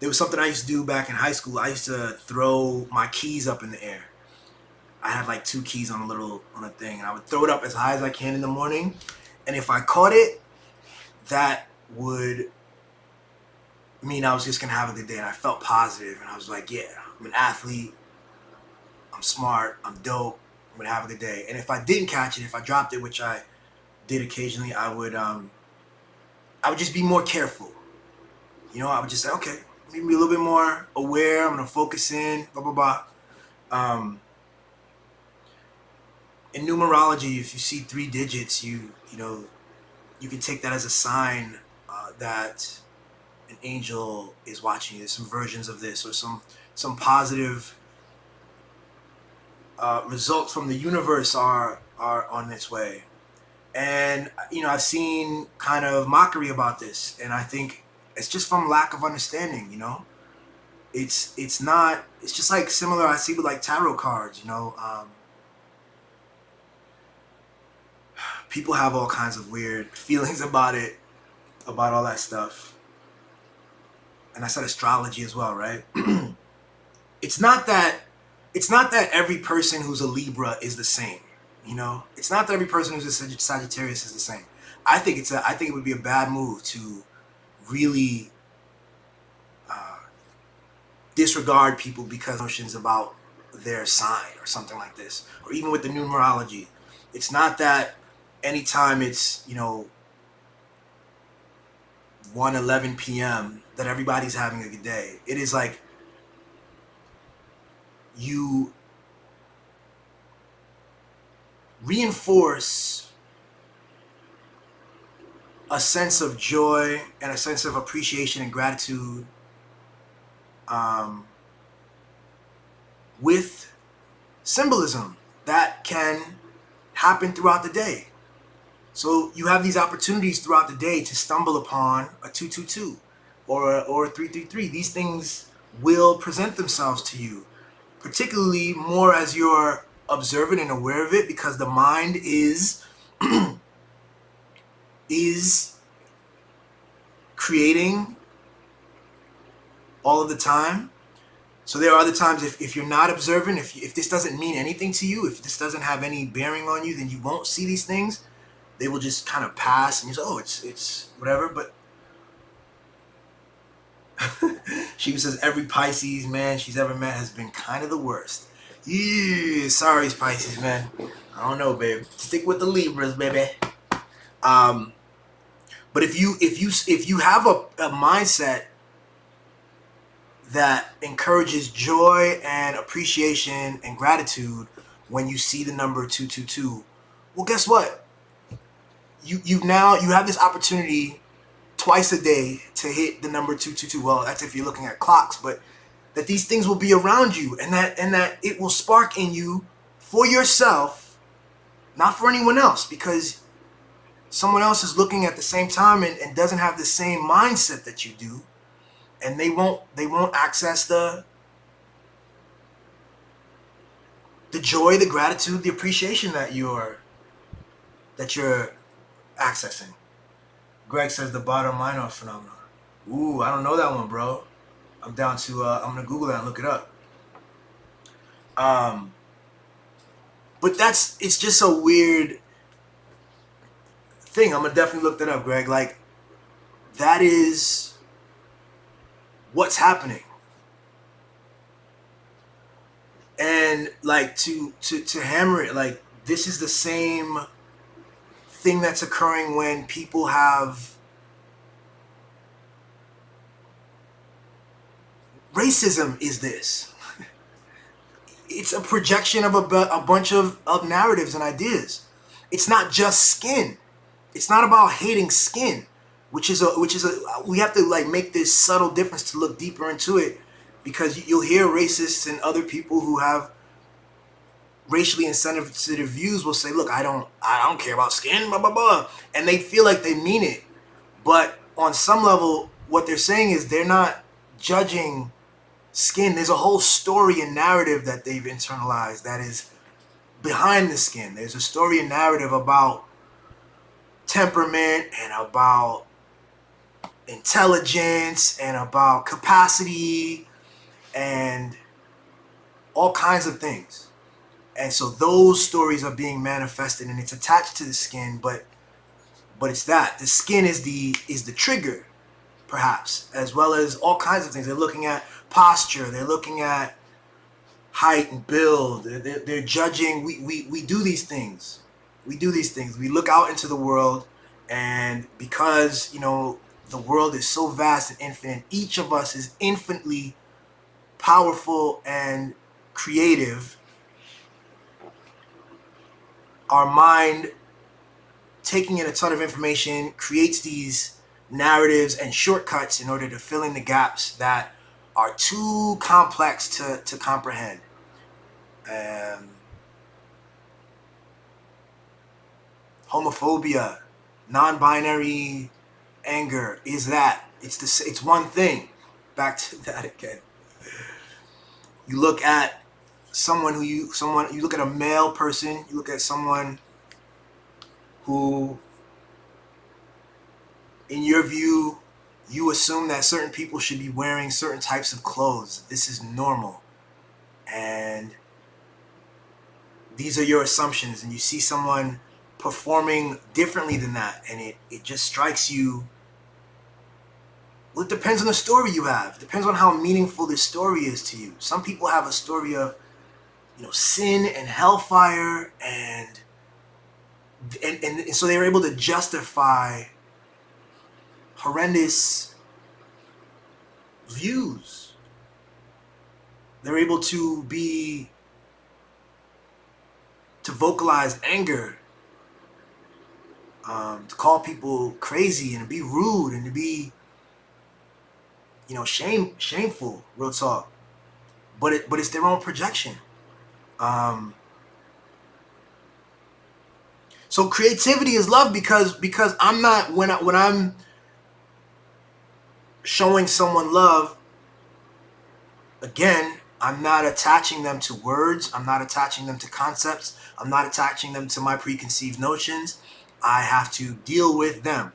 was something I used to do back in high school. I used to throw my keys up in the air. I had like 2 keys on a thing, and I would throw it up as high as I can in the morning. And if I caught it, that would mean I was just gonna have a good day. And I felt positive, and I was like, yeah, I'm an athlete, I'm smart, I'm dope, I'm gonna have a good day. And if I didn't catch it, if I dropped it, which I did occasionally, I would just be more careful. I would just say, okay, let me be a little bit more aware. I'm gonna focus in, blah blah blah. In numerology, if you see 3 digits, you can take that as a sign that an angel is watching you. Some versions of this, or some positive results from the universe are on its way. And I've seen kind of mockery about this, and I think it's just from lack of understanding. It's just like similar I see with like tarot cards. People have all kinds of weird feelings about it, about all that stuff. and I said astrology as well, right? it's not that every person who's a Libra is the same. You know, it's not that every person who's a Sagittarius is the same. I think it would be a bad move to really disregard people because of notions about their sign or something like this, or even with the numerology. It's not that anytime it's 1:11 p.m. that everybody's having a good day. It is like you reinforce a sense of joy and a sense of appreciation and gratitude with symbolism that can happen throughout the day. So you have these opportunities throughout the day to stumble upon a 222 or a 333. These things will present themselves to you, particularly more as you're observant and aware of it, because the mind is is creating all of the time. So there are other times if you're not observant, if this doesn't mean anything to you, if this doesn't have any bearing on you, then you won't see these things. They will just kind of pass and you say, oh, it's whatever. But she says every Pisces man she's ever met has been kind of the worst. Yeah, sorry, Pisces man. I don't know, babe. Stick with the Libras, baby. But if you have a mindset that encourages joy and appreciation and gratitude when you see the number 222, well, guess what? You have this opportunity twice a day to hit the number 222. Well, that's if you're looking at clocks, but that these things will be around you, and that it will spark in you for yourself, not for anyone else, because someone else is looking at the same time and doesn't have the same mindset that you do, and they won't access the joy, the gratitude, the appreciation that you're accessing. Greg says the Baader-Meinhof phenomenon. Ooh, I don't know that one, bro. I'm down to I'm gonna Google that and look it up. But it's just a weird thing. I'm gonna definitely look that up, Greg. Like, that is what's happening. And like to hammer it, like, this is the same thing that's occurring when people have racism. Is this? It's a projection of a bunch of narratives and ideas. It's not just skin. It's not about hating skin, which is we have to like make this subtle difference to look deeper into it, because you'll hear racists and other people who have racially insensitive views will say, look, I don't care about skin, blah blah blah, and they feel like they mean it, but on some level what they're saying is they're not judging skin. There's a whole story and narrative that they've internalized that is behind the skin. There's a story and narrative about temperament and about intelligence and about capacity and all kinds of things. And so those stories are being manifested, and it's attached to the skin, but it's that the skin is the trigger, perhaps, as well as all kinds of things. They're looking at posture, they're looking at height and build, they're judging. We do these things. We look out into the world, and because the world is so vast and infinite, each of us is infinitely powerful and creative. Our mind, taking in a ton of information, creates these narratives and shortcuts in order to fill in the gaps that are too complex to comprehend. Homophobia, non-binary anger is that. It's one thing. Back to that again. You look at you look at a male person, you look at someone who, in your view, You assume that certain people should be wearing certain types of clothes. This is normal. And these are your assumptions. And you see someone performing differently than that. And it just strikes you. Well, it depends on the story you have. It depends on how meaningful this story is to you. Some people have a story of, sin and hellfire, and so they were able to justify horrendous views. They're able to vocalize anger, to call people crazy and to be rude and to be, shameful, real talk. But it's their own projection. So creativity is love because I'm not, when I'm showing someone love, again, I'm not attaching them to words. I'm not attaching them to concepts. I'm not attaching them to my preconceived notions. I have to deal with them,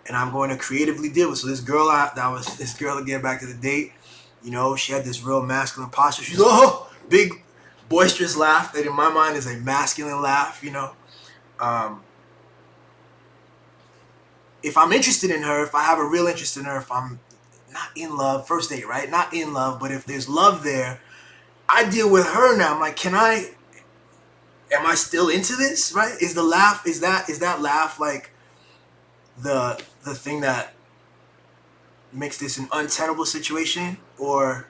and I'm going to creatively deal with. So this girl, this girl again, back to the date. She had this real masculine posture. She's big, boisterous laugh that in my mind is a masculine laugh. If I'm interested in her, if I have a real interest in her, if I'm not in love, first date, right? Not in love, but if there's love there, I deal with her now. I'm like, am I still into this, right? Is the laugh, is that laugh like the thing that makes this an untenable situation? Or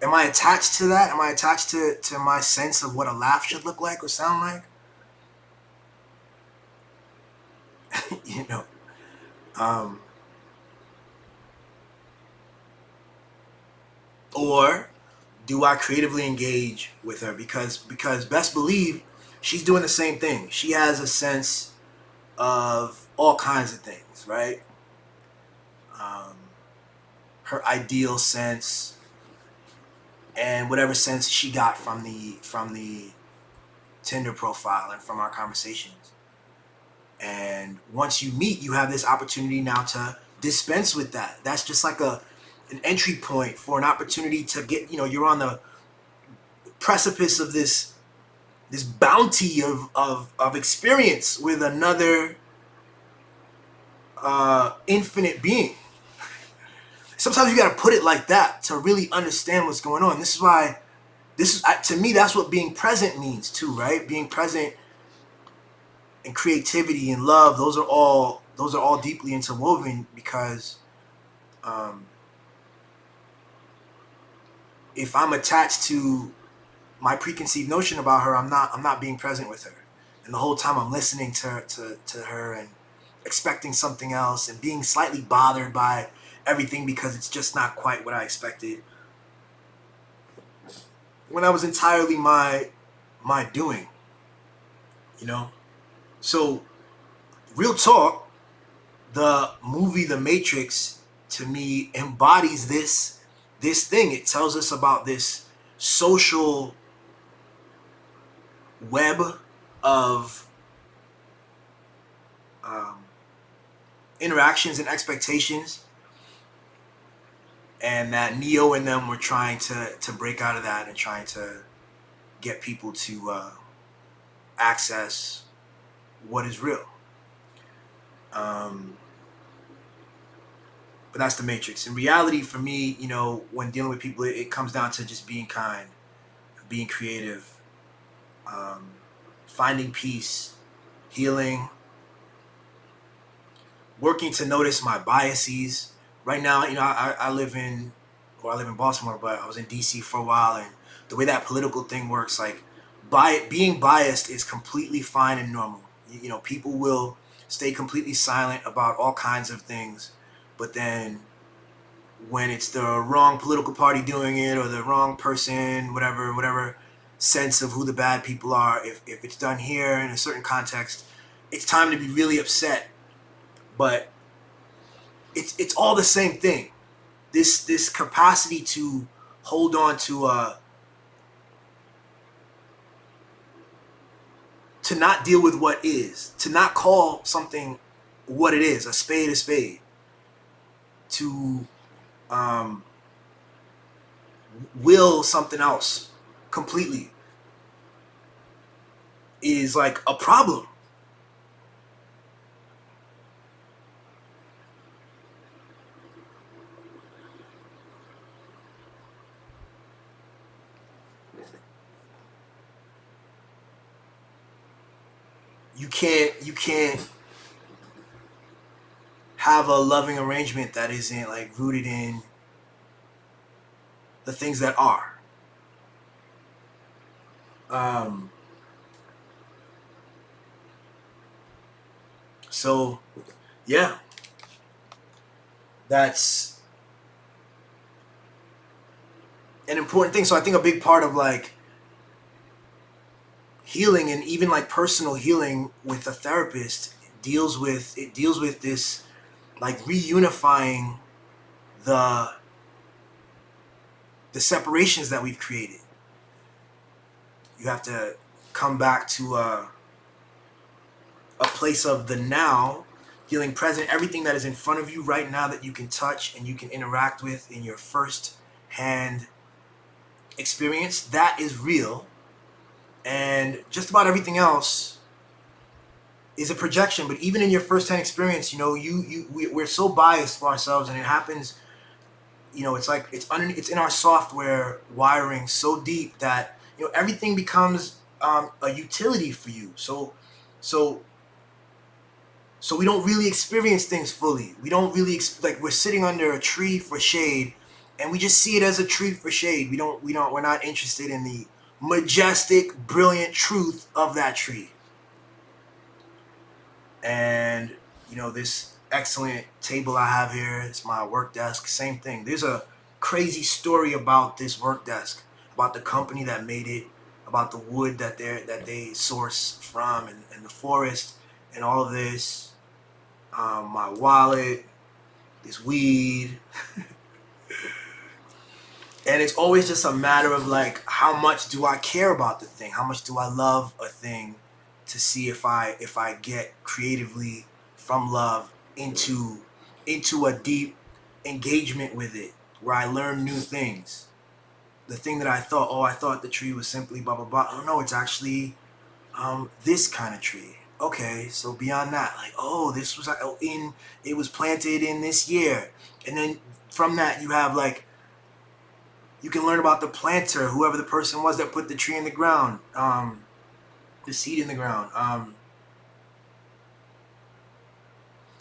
am I attached to that? Am I attached to my sense of what a laugh should look like or sound like? Or do I creatively engage with her? Because best believe she's doing the same thing. She has a sense of all kinds of things, right? Her ideal sense, and whatever sense she got from the Tinder profile and from our conversations. And once you meet, you have this opportunity now to dispense with that. That's just like an entry point for an opportunity to get, you're on the precipice of this bounty of experience with another infinite being. Sometimes you got to put it like that to really understand what's going on. This is why, to me, that's what being present means too, right? Being present and creativity and love, those are all deeply interwoven, because if I'm attached to my preconceived notion about her, I'm not being present with her. And the whole time I'm listening to her and expecting something else and being slightly bothered by everything because it's just not quite what I expected, when I was entirely my doing, So real talk, the movie The Matrix to me embodies this thing. It tells us about this social web of interactions and expectations, and that Neo and them were trying to break out of that and trying to get people to access what is real. But that's the Matrix. In reality, for me, when dealing with people, it comes down to just being kind, being creative, finding peace, healing, working to notice my biases. Right now, I live in Baltimore, but I was in DC for a while, and the way that political thing works, like, being biased is completely fine and normal. People will stay completely silent about all kinds of things, but then when it's the wrong political party doing it, or the wrong person, whatever sense of who the bad people are, if it's done here in a certain context, it's time to be really upset. But it's all the same thing. This capacity to hold on to not deal with what is, to not call something what it is, a spade, to will something else completely is like a problem. You can't have a loving arrangement that isn't like rooted in the things that are. Um, so yeah, that's an important thing. So I think a big part of like healing and even like personal healing with a therapist deals with this like reunifying the the separations that we've created. You have to come back to a place of the now, feeling present, everything that is in front of you right now that you can touch and you can interact with in your first hand experience. That is real. And just about everything else is a projection. But even in your first hand experience, we're so biased for ourselves, and it happens. It's like it's in our software wiring so deep that everything becomes a utility for you. So so we don't really experience things fully. We don't really like we're sitting under a tree for shade, and we just see it as a tree for shade. We're not interested in the majestic, brilliant truth of that tree. And this excellent table I have here, it's my work desk. Same thing. There's a crazy story about this work desk, about the company that made it, about the wood that they source from, and the forest, and all of this. My wallet, this weed, and it's always just a matter of like, how much do I care about the thing? How much do I love a thing? To see if I get creatively from love into a deep engagement with it, where I learn new things. The thing that I thought the tree was simply blah blah blah. Oh no, it's actually this kind of tree. Okay, so beyond that, like, this was it was planted in this year, and then from that you have like, you can learn about the planter, whoever the person was that put the tree in the ground, the seed in the ground.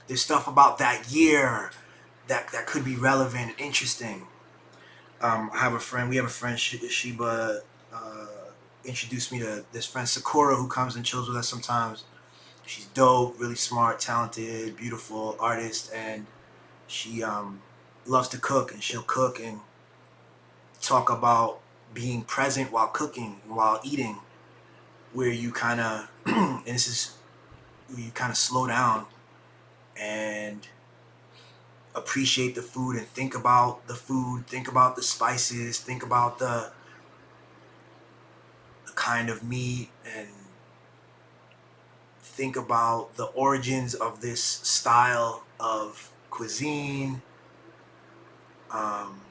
There's stuff about that year that could be relevant and interesting. We have a friend, Sheba, introduced me to this friend Sakura, who comes and chills with us sometimes. She's dope, really smart, talented, beautiful artist, and she loves to cook, and she'll cook and talk about being present while cooking, while eating, where you kind of, and this is where you kind of slow down and appreciate the food and think about the food, think about the spices, think about the kind of meat, and think about the origins of this style of cuisine. Um,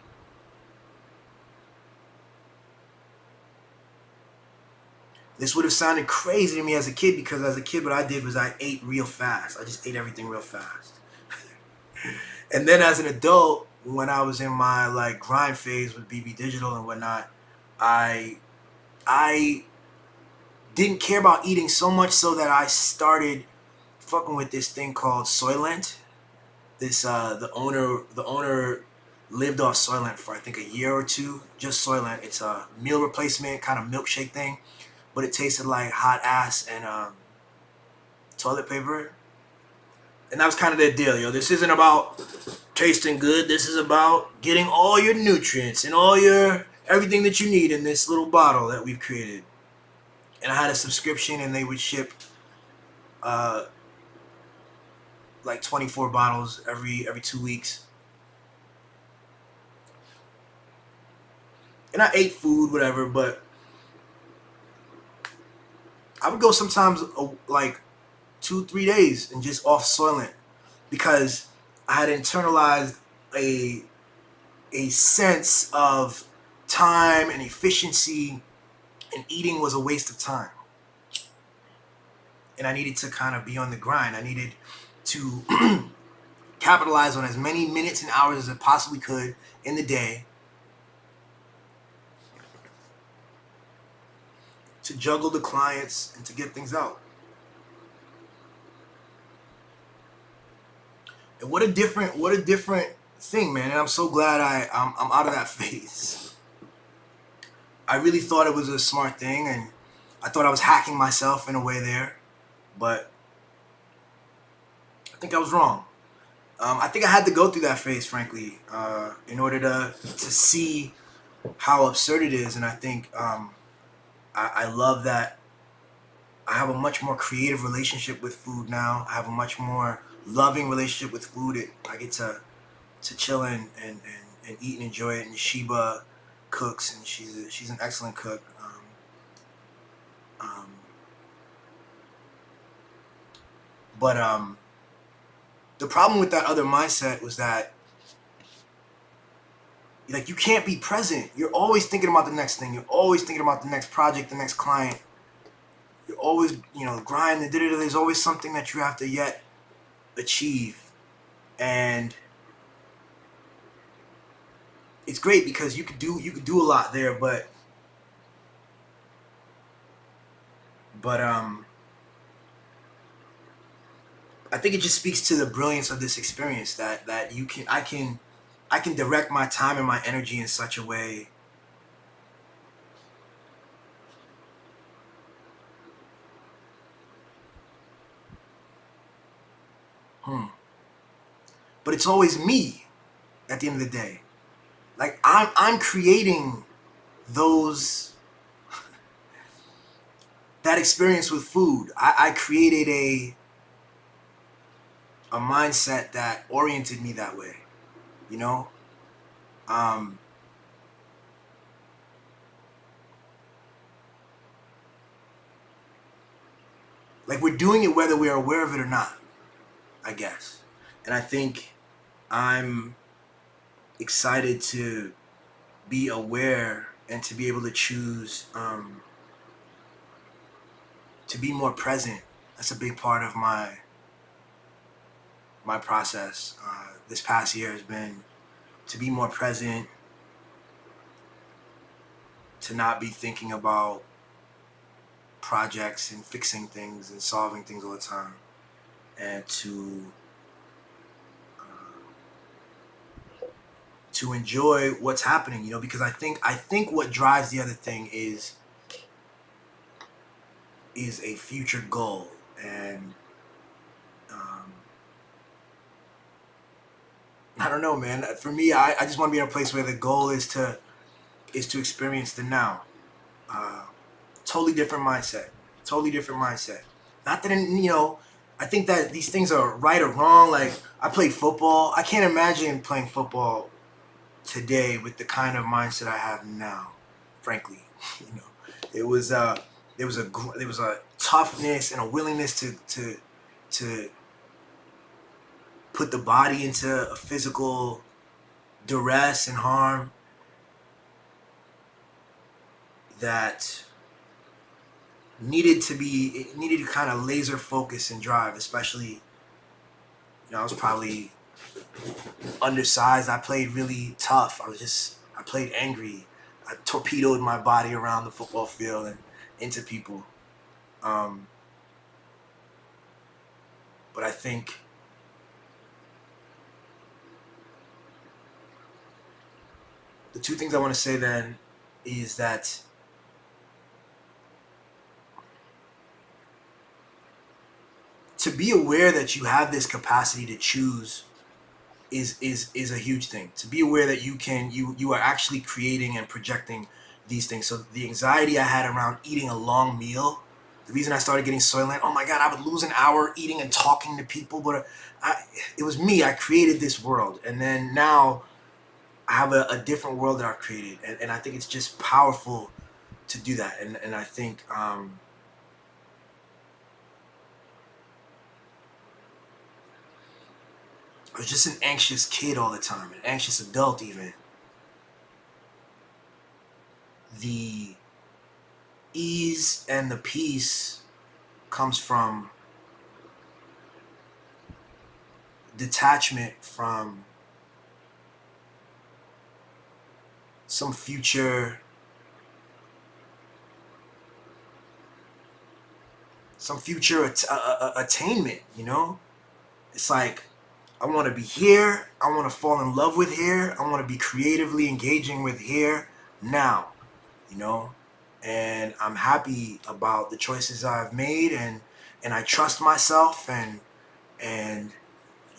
this would have sounded crazy to me as a kid, because as a kid what I did was I ate real fast. I just ate everything real fast. And then as an adult, when I was in my like grind phase with BB Digital and whatnot, I I didn't care about eating so much so that I started fucking with this thing called Soylent. This the owner lived off Soylent for I think a year or two, just Soylent. It's a meal replacement kind of milkshake thing, but it tasted like hot ass and toilet paper. And that was kind of their deal, This isn't about tasting good. This is about getting all your nutrients and all your everything that you need in this little bottle that we've created. And I had a subscription, and they would ship uh, like 24 bottles every 2 weeks. And I ate food, whatever, but I would go sometimes like 2-3 days and just off Soylent, because I had internalized a sense of time and efficiency, and eating was a waste of time. And I needed to kind of be on the grind. I needed to capitalize on as many minutes and hours as I possibly could in the day to juggle the clients and to get things out. And what a different thing, man. And I'm so glad I'm out of that phase. I really thought it was a smart thing, and I thought I was hacking myself in a way there, but I think I was wrong. I think I had to go through that phase, frankly, in order to see how absurd it is. And I think I love that I have a much more creative relationship with food now. I have a much more loving relationship with food. I get to chill and eat and enjoy it. And Sheba cooks, and she's an excellent cook. But the problem with that other mindset was that, like, you can't be present. You're always thinking about the next thing. You're always thinking about the next project, the next client. You're always, grinding. There's always something that you have to yet achieve, and it's great because you could do a lot there, but I think it just speaks to the brilliance of this experience that I can direct my time and my energy in such a way but it's always me at the end of the day. Like, I'm creating that experience with food. I created a mindset that oriented me that way, you know. Like, we're doing it whether we're aware of it or not, I guess. And I think I'm excited to be aware and to be able to choose to be more present. That's a big part of my process this past year has been to be more present, to not be thinking about projects and fixing things and solving things all the time, and to enjoy what's happening, because I think what drives the other thing is a future goal. And I don't know, man. For me, I just want to be in a place where the goal is to experience the now. Totally different mindset. Not that I think that these things are right or wrong. Like, I played football. I can't imagine playing football today with the kind of mindset I have now. Frankly, there was a toughness and a willingness to put the body into a physical duress and harm that needed to kind of laser focus and drive. Especially, I was probably undersized. I played really tough. I played angry. I torpedoed my body around the football field and into people. But I think the two things I want to say then is that to be aware that you have this capacity to choose is a huge thing. To be aware that you are actually creating and projecting these things. So the anxiety I had around eating a long meal, the reason I started getting Soylent, oh my God, I would lose an hour eating and talking to people, but it was me. I created this world, and then now I have a different world that I've created, and I think it's just powerful to do that. And I think I was just an anxious kid all the time, an anxious adult even. The ease and the peace comes from detachment from some future attainment, you know? It's like, I want to be here, I want to fall in love with here, I want to be creatively engaging with here now, you know? And I'm happy about the choices I've made, and I trust myself, and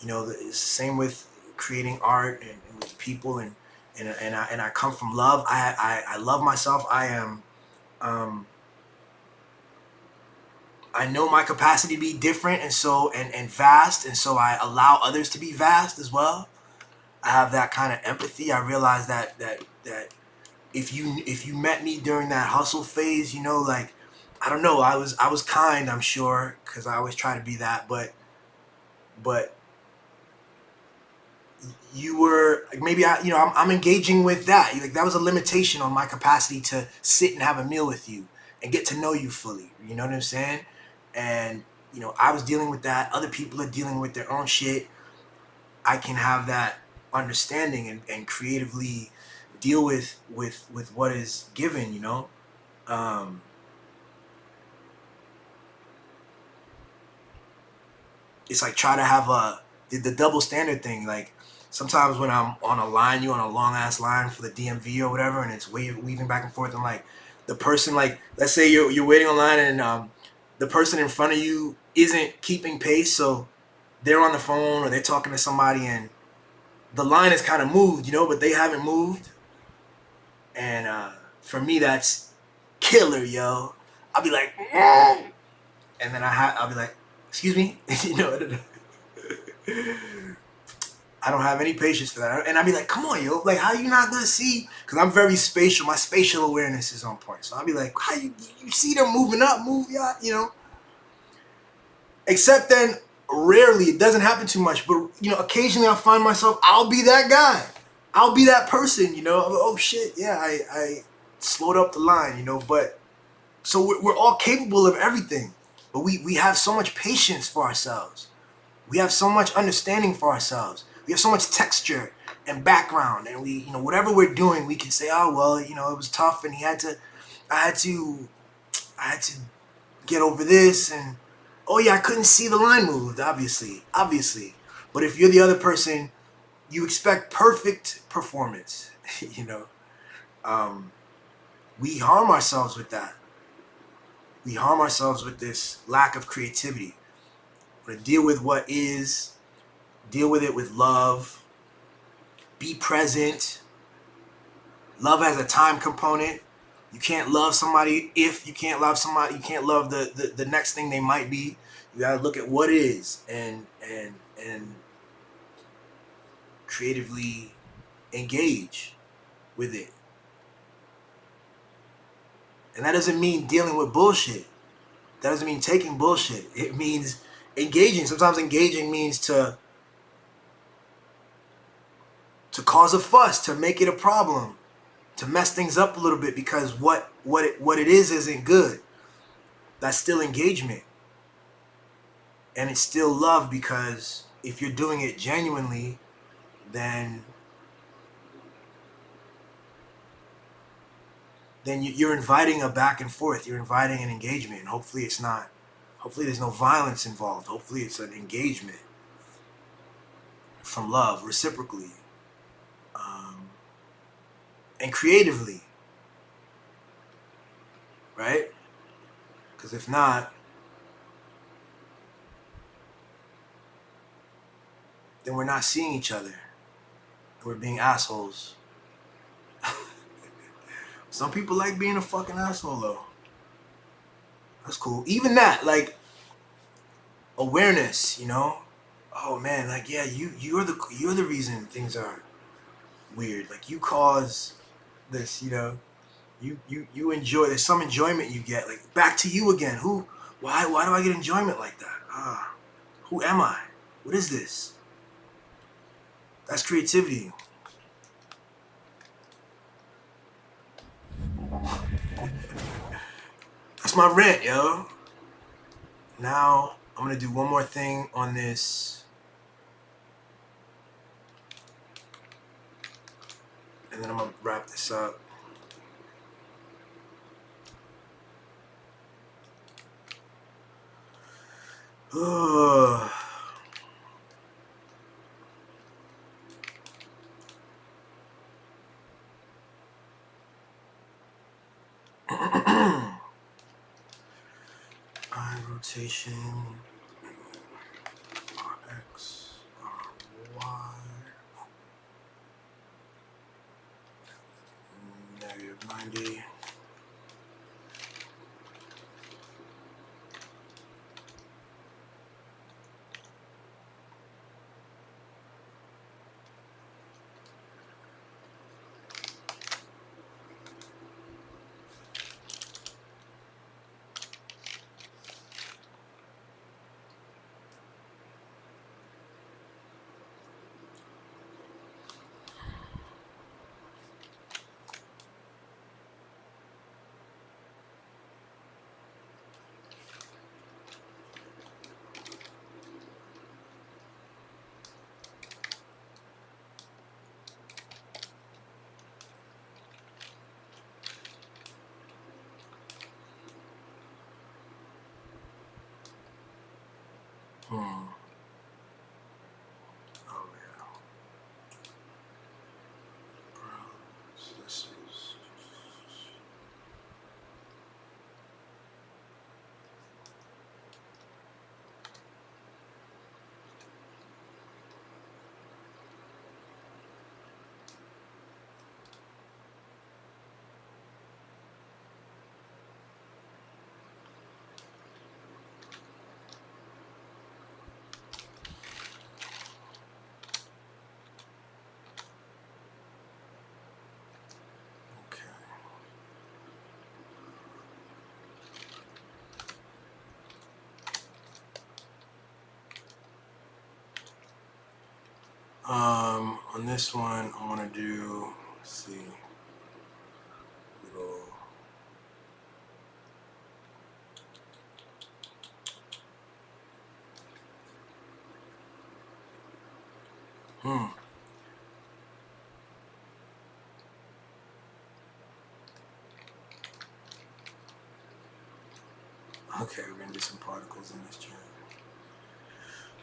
you know, it's the same with creating art and with people, and I come from love. I love myself. Um, I know my capacity to be different and vast, and so I allow others to be vast as well. I have that kind of empathy. I realize that if you met me during that hustle phase, you know, like, I don't know, I was kind, I'm sure, because I always try to be that, but you were like, maybe I'm engaging with that. Like, that was a limitation on my capacity to sit and have a meal with you and get to know you fully. You know what I'm saying? And you know, I was dealing with that. Other people are dealing with their own shit. I can have that understanding and creatively deal with what is given. You know, um, it's like, try to have the double standard thing. Like, sometimes when I'm on a line, you on a long ass line for the DMV or whatever, and it's weaving back and forth, and like, the person, like, let's say you're waiting online, and the person in front of you isn't keeping pace, so they're on the phone or they're talking to somebody, and the line is kind of moved, you know, but they haven't moved. And for me, that's killer, yo. I'll be like, and then I'll be like, excuse me, you know. I don't have any patience for that. And I'd be like, come on, yo. Like, how you not gonna see? Because I'm very spatial. My spatial awareness is on point. So I'll be like, how you see them moving up, move, yeah, you know? Except then, rarely, it doesn't happen too much. But, you know, occasionally I'll find myself, I'll be that guy. I'll be that person, you know? Oh, shit, yeah, I slowed up the line, you know? But, so we're all capable of everything. But we have so much patience for ourselves. We have so much understanding for ourselves. We have so much texture and background, and we, you know, whatever we're doing, we can say, oh well, you know, it was tough, and I had to get over this, and oh yeah, I couldn't see the line moved, obviously. But if you're the other person, you expect perfect performance, you know. Um, we harm ourselves with that. We harm ourselves with this lack of creativity. We're gonna deal with what is, deal with it with love, be present. Love has a time component. You can't love somebody if you can't love somebody. You can't love the next thing they might be. You gotta look at what is, and creatively engage with it. And that doesn't mean dealing with bullshit. That doesn't mean taking bullshit. It means engaging. Sometimes engaging means to cause a fuss, to make it a problem, to mess things up a little bit, because what it is isn't good. That's still engagement, and it's still love, because if you're doing it genuinely, then you're inviting a back and forth. You're inviting an engagement, and hopefully it's not. Hopefully there's no violence involved. Hopefully it's an engagement from love, reciprocally, um, and creatively, right? Because if not, then we're not seeing each other. We're being assholes. Some people like being a fucking asshole, though. That's cool. Even that, like, awareness, you know? Oh man, like, yeah, you're the reason things are weird. Like, you cause this, you know? You enjoy, there's some enjoyment you get. Like, back to you again. Why do I get enjoyment like that? Who am I? What is this? That's creativity. That's my rant, yo. Now I'm gonna do one more thing on this, and then I'm gonna wrap this up. Ugh. Eye rotation. X, Y. -90. Hmm. Oh yeah. This is. Okay. On this one, I want to do. Let's see. Little. Hmm. Okay, we're gonna do some particles in this channel.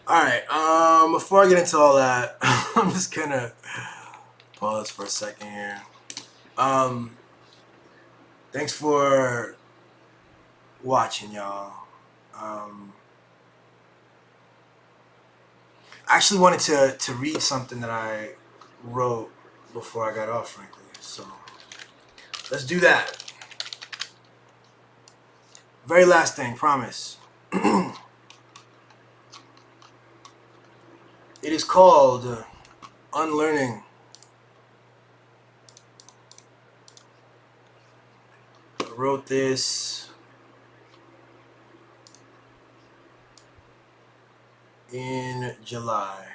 All right. Before I get into all that, I'm just gonna pause for a second here. Thanks for watching, y'all. I actually wanted to read something that I wrote before I got off, frankly. So let's do that. Very last thing, promise. It is called Unlearning. I wrote this in July.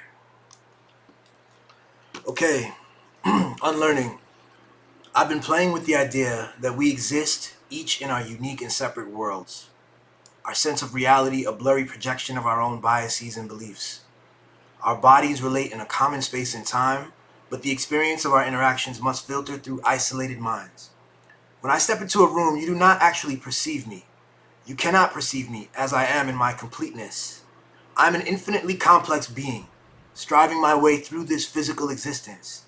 Okay, Unlearning. I've been playing with the idea that we exist each in our unique and separate worlds. Our sense of reality, a blurry projection of our own biases and beliefs. Our bodies relate in a common space and time, but the experience of our interactions must filter through isolated minds. When I step into a room, you do not actually perceive me. You cannot perceive me as I am in my completeness. I'm an infinitely complex being, striving my way through this physical existence.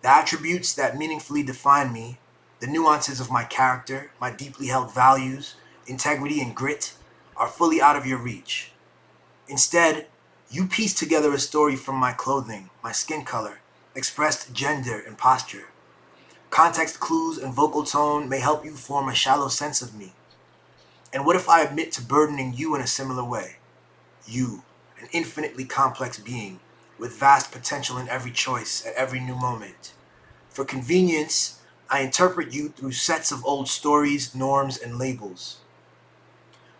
The attributes that meaningfully define me, the nuances of my character, my deeply held values, integrity, and grit, are fully out of your reach. Instead, you piece together a story from my clothing, my skin color, expressed gender, and posture. Context clues and vocal tone may help you form a shallow sense of me. And what if I admit to burdening you in a similar way? You, an infinitely complex being, with vast potential in every choice at every new moment. For convenience, I interpret you through sets of old stories, norms, and labels.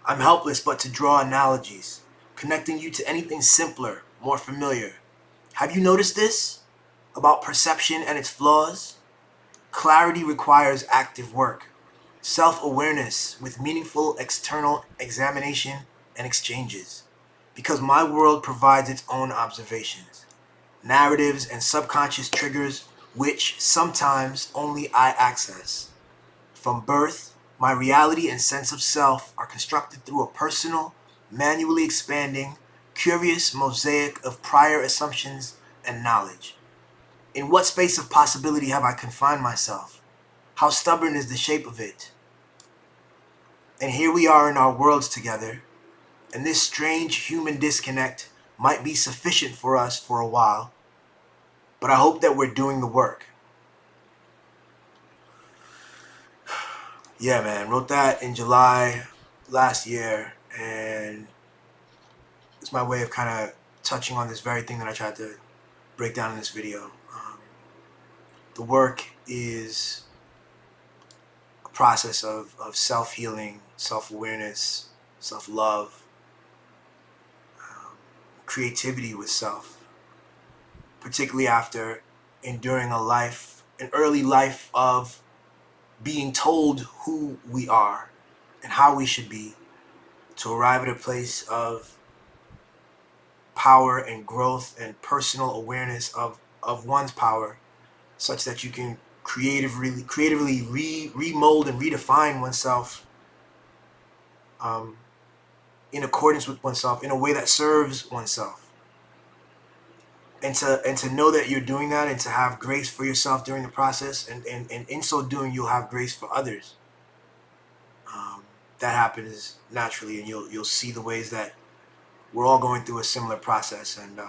I'm helpless but to draw analogies, connecting you to anything simpler, more familiar. Have you noticed this? about perception and its flaws. Clarity requires active work, self-awareness with meaningful external examination and exchanges, because my world provides its own observations, narratives, and subconscious triggers which sometimes only I access. From birth, my reality and sense of self are constructed through a personal, manually expanding, curious mosaic of prior assumptions and knowledge. In what space of possibility have I confined myself? How stubborn is the shape of it? And here we are in our worlds together, and this strange human disconnect might be sufficient for us for a while, but I hope that we're doing the work. Yeah, man, wrote that in July last year, and it's my way of kind of touching on this very thing that I tried to break down in this video. The work is a process of self-healing, self-awareness, self-love, creativity with self, particularly after enduring an early life of being told who we are and how we should be, to arrive at a place of power and growth and personal awareness of one's power, such that you can creatively remold and redefine oneself, in accordance with oneself, in a way that serves oneself, and to know that you're doing that, and to have grace for yourself during the process, and in so doing you'll have grace for others. That happens naturally, and you'll see the ways that we're all going through a similar process, and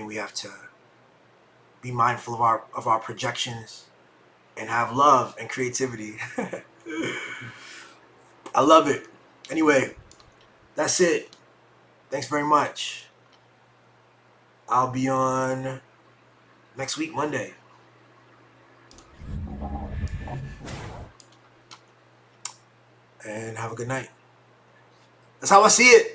we have to be mindful of our projections and have love and creativity. I love it. Anyway, that's it. Thanks very much. I'll be on next week, Monday. And have a good night. That's how I see it.